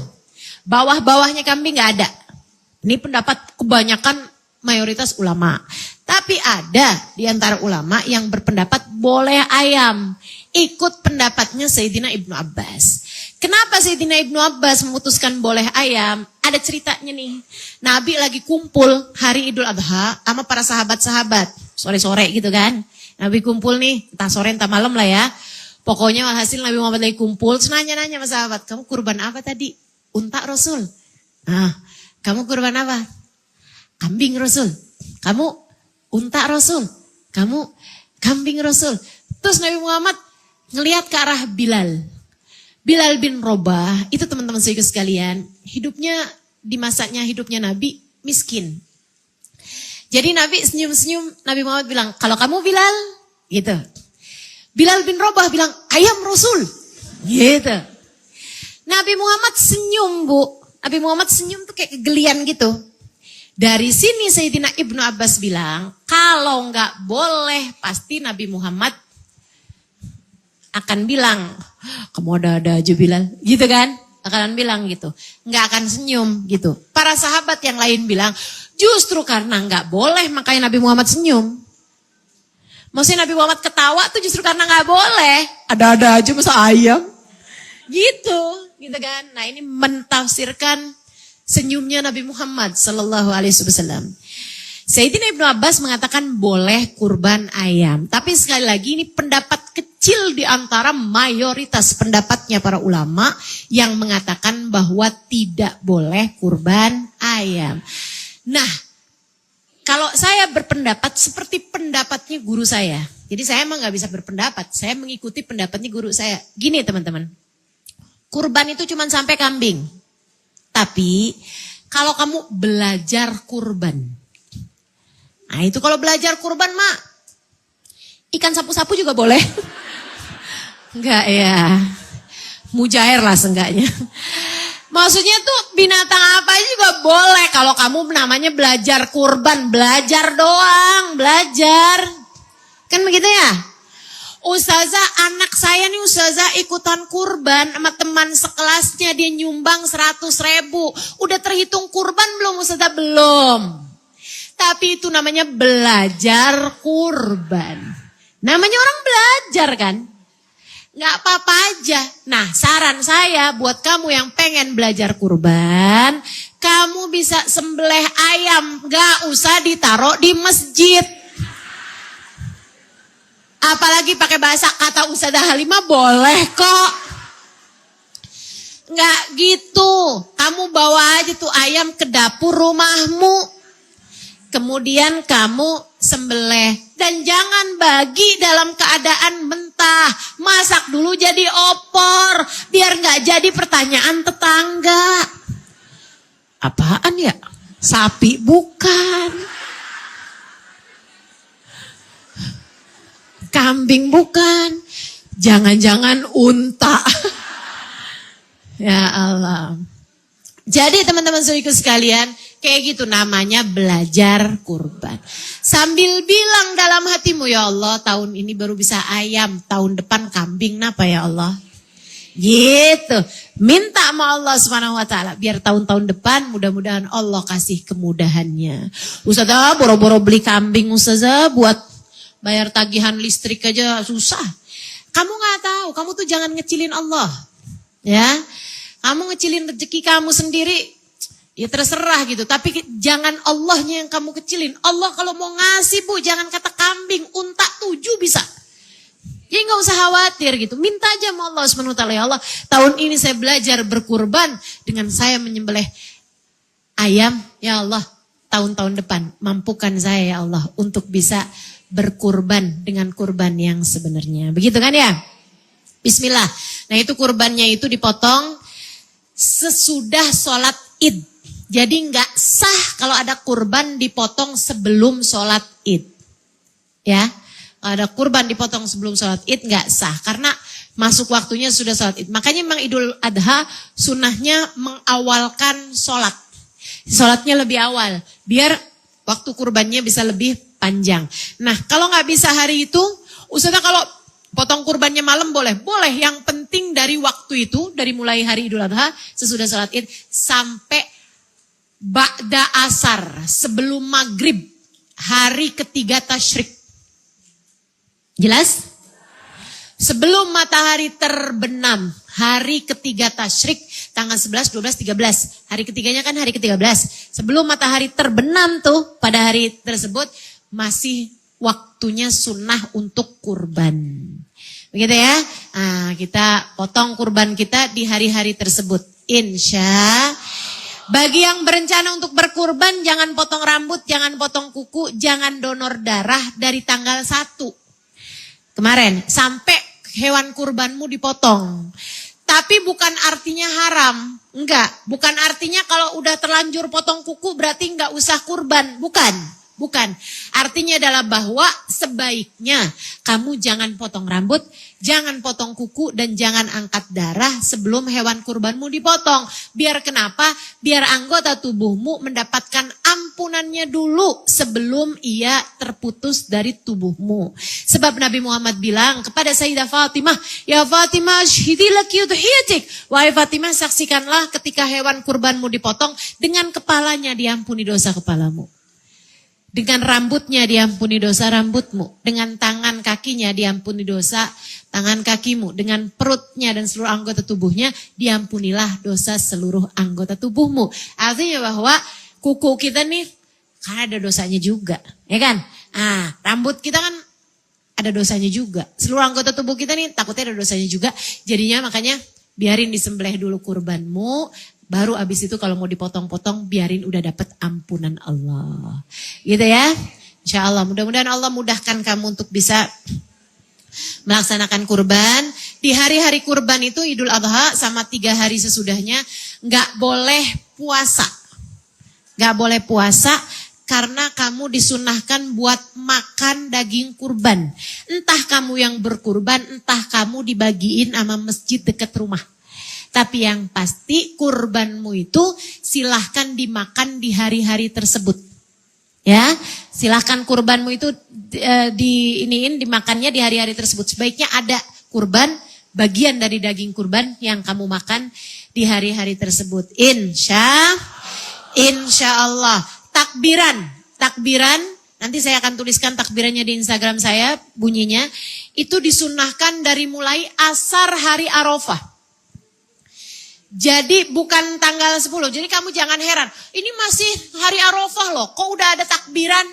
Speaker 1: bawah-bawahnya kambing gak ada. Ini pendapat kebanyakan mayoritas ulama. Tapi ada di antara ulama yang berpendapat boleh ayam. Ikut pendapatnya Sayyidina Ibnu Abbas. Kenapa Sayyidina Ibnu Abbas memutuskan boleh ayam? Ada ceritanya nih. Nabi lagi kumpul hari Idul Adha sama para sahabat-sahabat. Sore-sore gitu kan. Nabi kumpul nih, entah sore entah malam lah ya. Pokoknya hasil Nabi Muhammad lagi kumpul, nanya-nanya sama sahabat, kamu kurban apa tadi? Unta Rasul. Nah, kamu kurban apa? Kambing Rasul. Kamu unta Rasul. Kamu kambing Rasul. Terus Nabi Muhammad ngelihat ke arah Bilal. Bilal bin Rabah, itu teman-teman saya sekalian, hidupnya di masanya hidupnya Nabi miskin. Jadi Nabi senyum-senyum, Nabi Muhammad bilang, kalau kamu Bilal, gitu. Bilal bin Rabah bilang, ayam Rasul. Gitu. Nabi Muhammad senyum bu. Nabi Muhammad senyum tuh kayak kegelian gitu. Dari sini Sayyidina Ibnu Abbas bilang, kalau nggak boleh pasti Nabi Muhammad akan bilang, kamu ada-ada aja Bilal. Gitu kan? Akan bilang gitu. Nggak akan senyum gitu. Para sahabat yang lain bilang, justru karena nggak boleh makanya Nabi Muhammad senyum. Maksudnya Nabi Muhammad ketawa tuh justru karena gak boleh. Ada-ada aja masa ayam. Gitu kan. Nah ini mentafsirkan senyumnya Nabi Muhammad sallallahu alaihi wasallam. Sayyidina Ibnu Abbas mengatakan boleh kurban ayam. Tapi sekali lagi ini pendapat kecil di antara mayoritas pendapatnya para ulama yang mengatakan bahwa tidak boleh kurban ayam. Nah, kalau saya berpendapat seperti pendapatnya guru saya. Jadi saya emang gak bisa berpendapat. Saya mengikuti pendapatnya guru saya. Gini teman-teman. Kurban itu cuma sampai kambing. Tapi kalau kamu belajar kurban. Nah itu kalau belajar kurban mah. Ikan sapu-sapu juga boleh. Enggak ya. Mujair lah seenggaknya. Maksudnya tuh binatang apa aja juga boleh kalau kamu namanya belajar kurban, belajar doang, belajar. Kan begitu ya? Ustazah, anak saya nih Ustazah ikutan kurban sama teman sekelasnya, dia nyumbang 100.000. Udah terhitung kurban belum Ustazah? Belum. Tapi itu namanya belajar kurban. Namanya orang belajar kan? Nggak apa-apa aja. Nah saran saya buat kamu yang pengen belajar kurban, kamu bisa sembelih ayam, nggak usah ditaruh di masjid. Apalagi pakai bahasa kata Ustazah Halimah boleh kok. Nggak gitu, kamu bawa aja tuh ayam ke dapur rumahmu. Kemudian kamu sembelih dan jangan bagi dalam keadaan mentah. Masak dulu jadi opor biar nggak jadi pertanyaan tetangga. Apaan ya? Sapi bukan. Kambing bukan. Jangan-jangan unta. Ya Allah. Jadi teman-teman saudaraku sekalian, kayak gitu namanya belajar kurban. Sambil bilang dalam hatimu, ya Allah tahun ini baru bisa ayam, tahun depan kambing, napa ya Allah? Gitu. Minta sama Allah Subhanahu wa taala biar tahun-tahun depan mudah-mudahan Allah kasih kemudahannya. Ustazah boro-boro beli kambing Ustazah buat bayar tagihan listrik aja susah. Kamu gak tahu, kamu tuh jangan ngecilin Allah. Ya. Kamu ngecilin rezeki kamu sendiri. Ya terserah gitu, tapi jangan Allahnya yang kamu kecilin. Allah kalau mau ngasih Bu, jangan kata kambing, unta 7 bisa. Jadi gak usah khawatir gitu, minta aja sama Allah SWT. Ya Allah, tahun ini saya belajar berkurban dengan saya menyembelih ayam. Ya Allah, tahun-tahun depan mampukan saya ya Allah untuk bisa berkurban dengan kurban yang sebenarnya. Begitu kan ya? Bismillah. Nah itu kurbannya itu dipotong sesudah sholat id. Jadi nggak sah kalau ada kurban dipotong sebelum sholat id. Ya, kalau ada kurban dipotong sebelum sholat id nggak sah. Karena masuk waktunya sudah sholat id. Makanya memang Idul Adha sunnahnya mengawalkan sholat. Sholatnya lebih awal. Biar waktu kurbannya bisa lebih panjang. Nah kalau nggak bisa hari itu, Ustazah kalau potong kurbannya malam boleh. Boleh, yang penting dari waktu itu, dari mulai hari Idul Adha sesudah sholat id sampai ba'da asar, sebelum maghrib, hari ketiga tasyrik. Jelas? Sebelum matahari terbenam, hari ketiga tasyrik, tanggal 11, 12, 13. Hari ketiganya kan hari ke-13. Sebelum matahari terbenam tuh, pada hari tersebut, masih waktunya sunnah untuk kurban. Begitu ya? Nah, kita potong kurban kita di hari-hari tersebut. Bagi yang berencana untuk berkurban, jangan potong rambut, jangan potong kuku, jangan donor darah dari tanggal 1 kemarin sampai hewan kurbanmu dipotong. Tapi bukan artinya haram, enggak. Bukan artinya kalau udah terlanjur potong kuku berarti enggak usah kurban, bukan. Artinya adalah bahwa sebaiknya kamu jangan potong rambut, jangan potong kuku, dan jangan angkat darah sebelum hewan kurbanmu dipotong. Biar kenapa? Biar anggota tubuhmu mendapatkan ampunannya dulu sebelum ia terputus dari tubuhmu. Sebab Nabi Muhammad bilang kepada Sayyidah Fatimah, "Ya Fatimah, syhidi laki udhiyatik." Wahai Fatimah, saksikanlah ketika hewan kurbanmu dipotong, dengan kepalanya diampuni dosa kepalamu. Dengan rambutnya diampuni dosa rambutmu. Dengan tangan kakinya diampuni dosa tangan kakimu. Dengan perutnya dan seluruh anggota tubuhnya diampunilah dosa seluruh anggota tubuhmu. Artinya bahwa kuku kita nih kan ada dosanya juga. Ya kan? Rambut kita kan ada dosanya juga. Seluruh anggota tubuh kita nih takutnya ada dosanya juga. Jadinya makanya biarin disembelih dulu kurbanmu. Baru abis itu kalau mau dipotong-potong biarin udah dapat ampunan Allah. Gitu ya. Insya Allah mudah-mudahan Allah mudahkan kamu untuk bisa melaksanakan kurban. Di hari-hari kurban itu Idul Adha sama 3 hari sesudahnya gak boleh puasa. Gak boleh puasa karena kamu disunahkan buat makan daging kurban. Entah kamu yang berkurban, entah kamu dibagiin sama masjid dekat rumah. Tapi yang pasti kurbanmu itu silahkan dimakan di hari-hari tersebut. Ya, silahkan kurbanmu itu dimakannya di hari-hari tersebut. Sebaiknya ada kurban, bagian dari daging kurban yang kamu makan di hari-hari tersebut. Insya Allah. Takbiran, nanti saya akan tuliskan takbirannya di Instagram saya, bunyinya. Itu disunnahkan dari mulai asar hari Arafah. Jadi bukan tanggal 10. Jadi kamu jangan heran. Ini masih hari Arafah loh. Kok udah ada takbiran?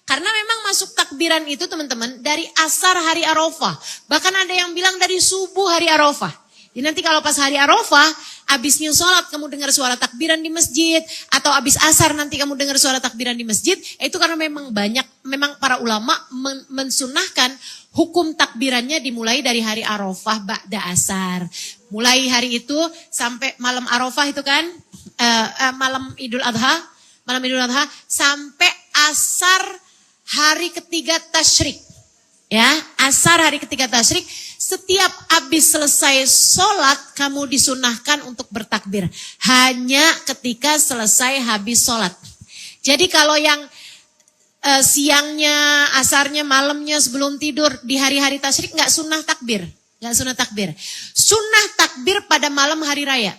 Speaker 1: Karena memang masuk takbiran itu teman-teman dari asar hari Arafah. Bahkan ada yang bilang dari subuh hari Arafah. Jadi nanti kalau pas hari Arafah, abisnya sholat kamu dengar suara takbiran di masjid. Atau abis asar nanti kamu dengar suara takbiran di masjid. Itu karena memang memang para ulama mensunahkan hukum takbirannya dimulai dari hari Arafah ba'da asar. Mulai hari itu sampai malam Arafah itu kan, malam Idul Adha sampai asar hari ketiga tasyrik. Ya, asar hari ketiga tasyrik, setiap habis selesai sholat kamu disunahkan untuk bertakbir. Hanya ketika selesai habis sholat. Jadi kalau yang siangnya, asarnya, malamnya sebelum tidur di hari-hari tasyrik nggak sunnah takbir. Gak sunnah takbir. Sunnah takbir pada malam hari raya.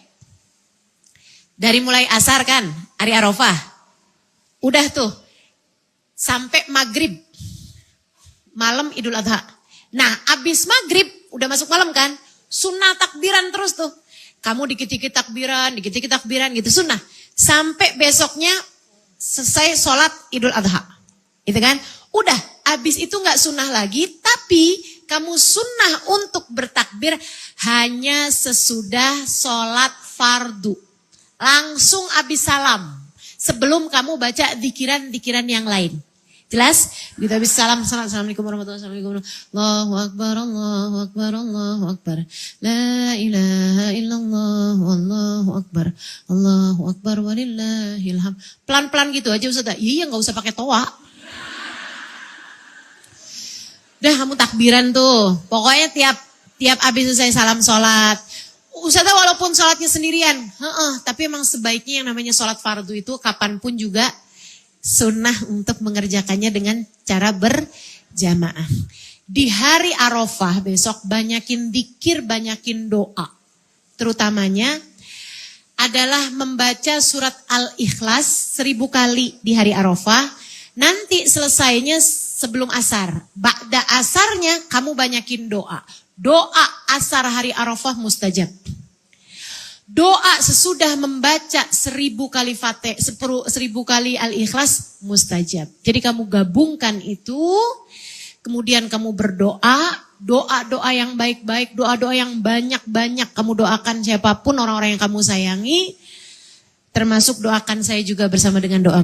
Speaker 1: Dari mulai asar kan, hari Arafah. Udah tuh, sampai maghrib. Malam Idul Adha. Nah, abis maghrib, udah masuk malam kan, sunnah takbiran terus tuh. Kamu dikit-dikit takbiran gitu sunnah. sampai besoknya selesai sholat Idul Adha. Itu kan? Udah, abis itu gak sunnah lagi, tapi kamu sunnah untuk bertakbir hanya sesudah sholat fardu. Langsung abis salam. Sebelum kamu baca zikiran-zikiran yang lain. Jelas? Kita habis salam. Assalamualaikum warahmatullahi wabarakatuh. Allahu Akbar, Allahu Akbar, Allahu Akbar. La ilaha illallah, Allahu Akbar. Allahu Akbar, walillahil hamd. Pelan-pelan gitu aja Ustaz. Iya gak usah pakai toa. Udah kamu takbiran tuh. Pokoknya tiap habis selesai salam sholat. Ustazah walaupun sholatnya sendirian. Tapi emang sebaiknya yang namanya sholat fardu itu kapanpun juga sunnah untuk mengerjakannya dengan cara berjamaah. Di hari Arafah besok banyakin dzikir, banyakin doa. Terutamanya adalah membaca surat Al-Ikhlas 1000 kali di hari Arafah. Nanti selesainya sebelum asar. Ba'da asarnya kamu banyakin doa. Doa asar hari Arafah mustajab. Doa sesudah membaca 1000 kali Fatih, 1000 kali Al-Ikhlas mustajab. Jadi kamu gabungkan itu, kemudian kamu berdoa, doa-doa yang baik-baik, doa-doa yang banyak-banyak kamu doakan siapapun orang-orang yang kamu sayangi. Termasuk doakan saya juga bersama dengan doa.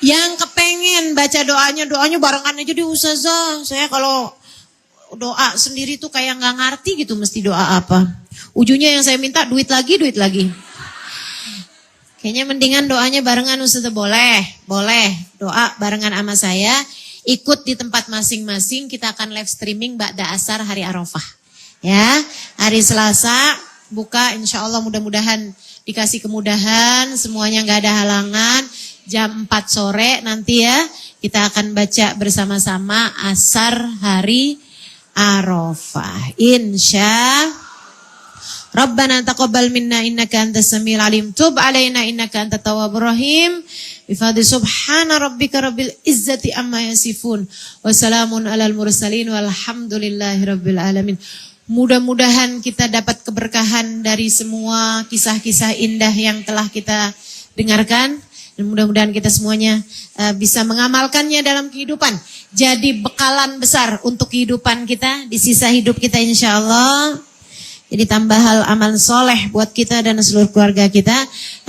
Speaker 1: Yang kepengen baca doanya barengan aja di Ustazah. Saya kalau doa sendiri tuh kayak gak ngerti gitu mesti doa apa. Ujungnya yang saya minta duit lagi. Kayaknya mendingan doanya barengan Ustazah. Boleh doa barengan sama saya. Ikut di tempat masing-masing, kita akan live streaming ba'da asar hari Arafah. Ya, hari Selasa buka, insya Allah mudah-mudahan dikasih kemudahan, semuanya gak ada halangan. Jam 4 sore nanti ya, kita akan baca bersama-sama asar hari Arafah. Insya Rabbana taqabbal minna innaka antas samiul alim, tub alaina innaka antat tawwabur rahim. Bifadli subhana rabbika rabbil izzati amma yasifun. Wassalamun alal mursalin walhamdulillahi rabbil alamin. Mudah-mudahan kita dapat keberkahan dari semua kisah-kisah indah yang telah kita dengarkan. Dan mudah-mudahan kita semuanya bisa mengamalkannya dalam kehidupan. Jadi bekalan besar untuk kehidupan kita di sisa hidup kita insya Allah. Jadi tambah hal amal soleh buat kita dan seluruh keluarga kita.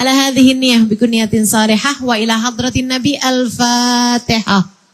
Speaker 1: Ala hadhihi niyah bikuniyatin salihah wa ila hadratin nabi al-fatihah.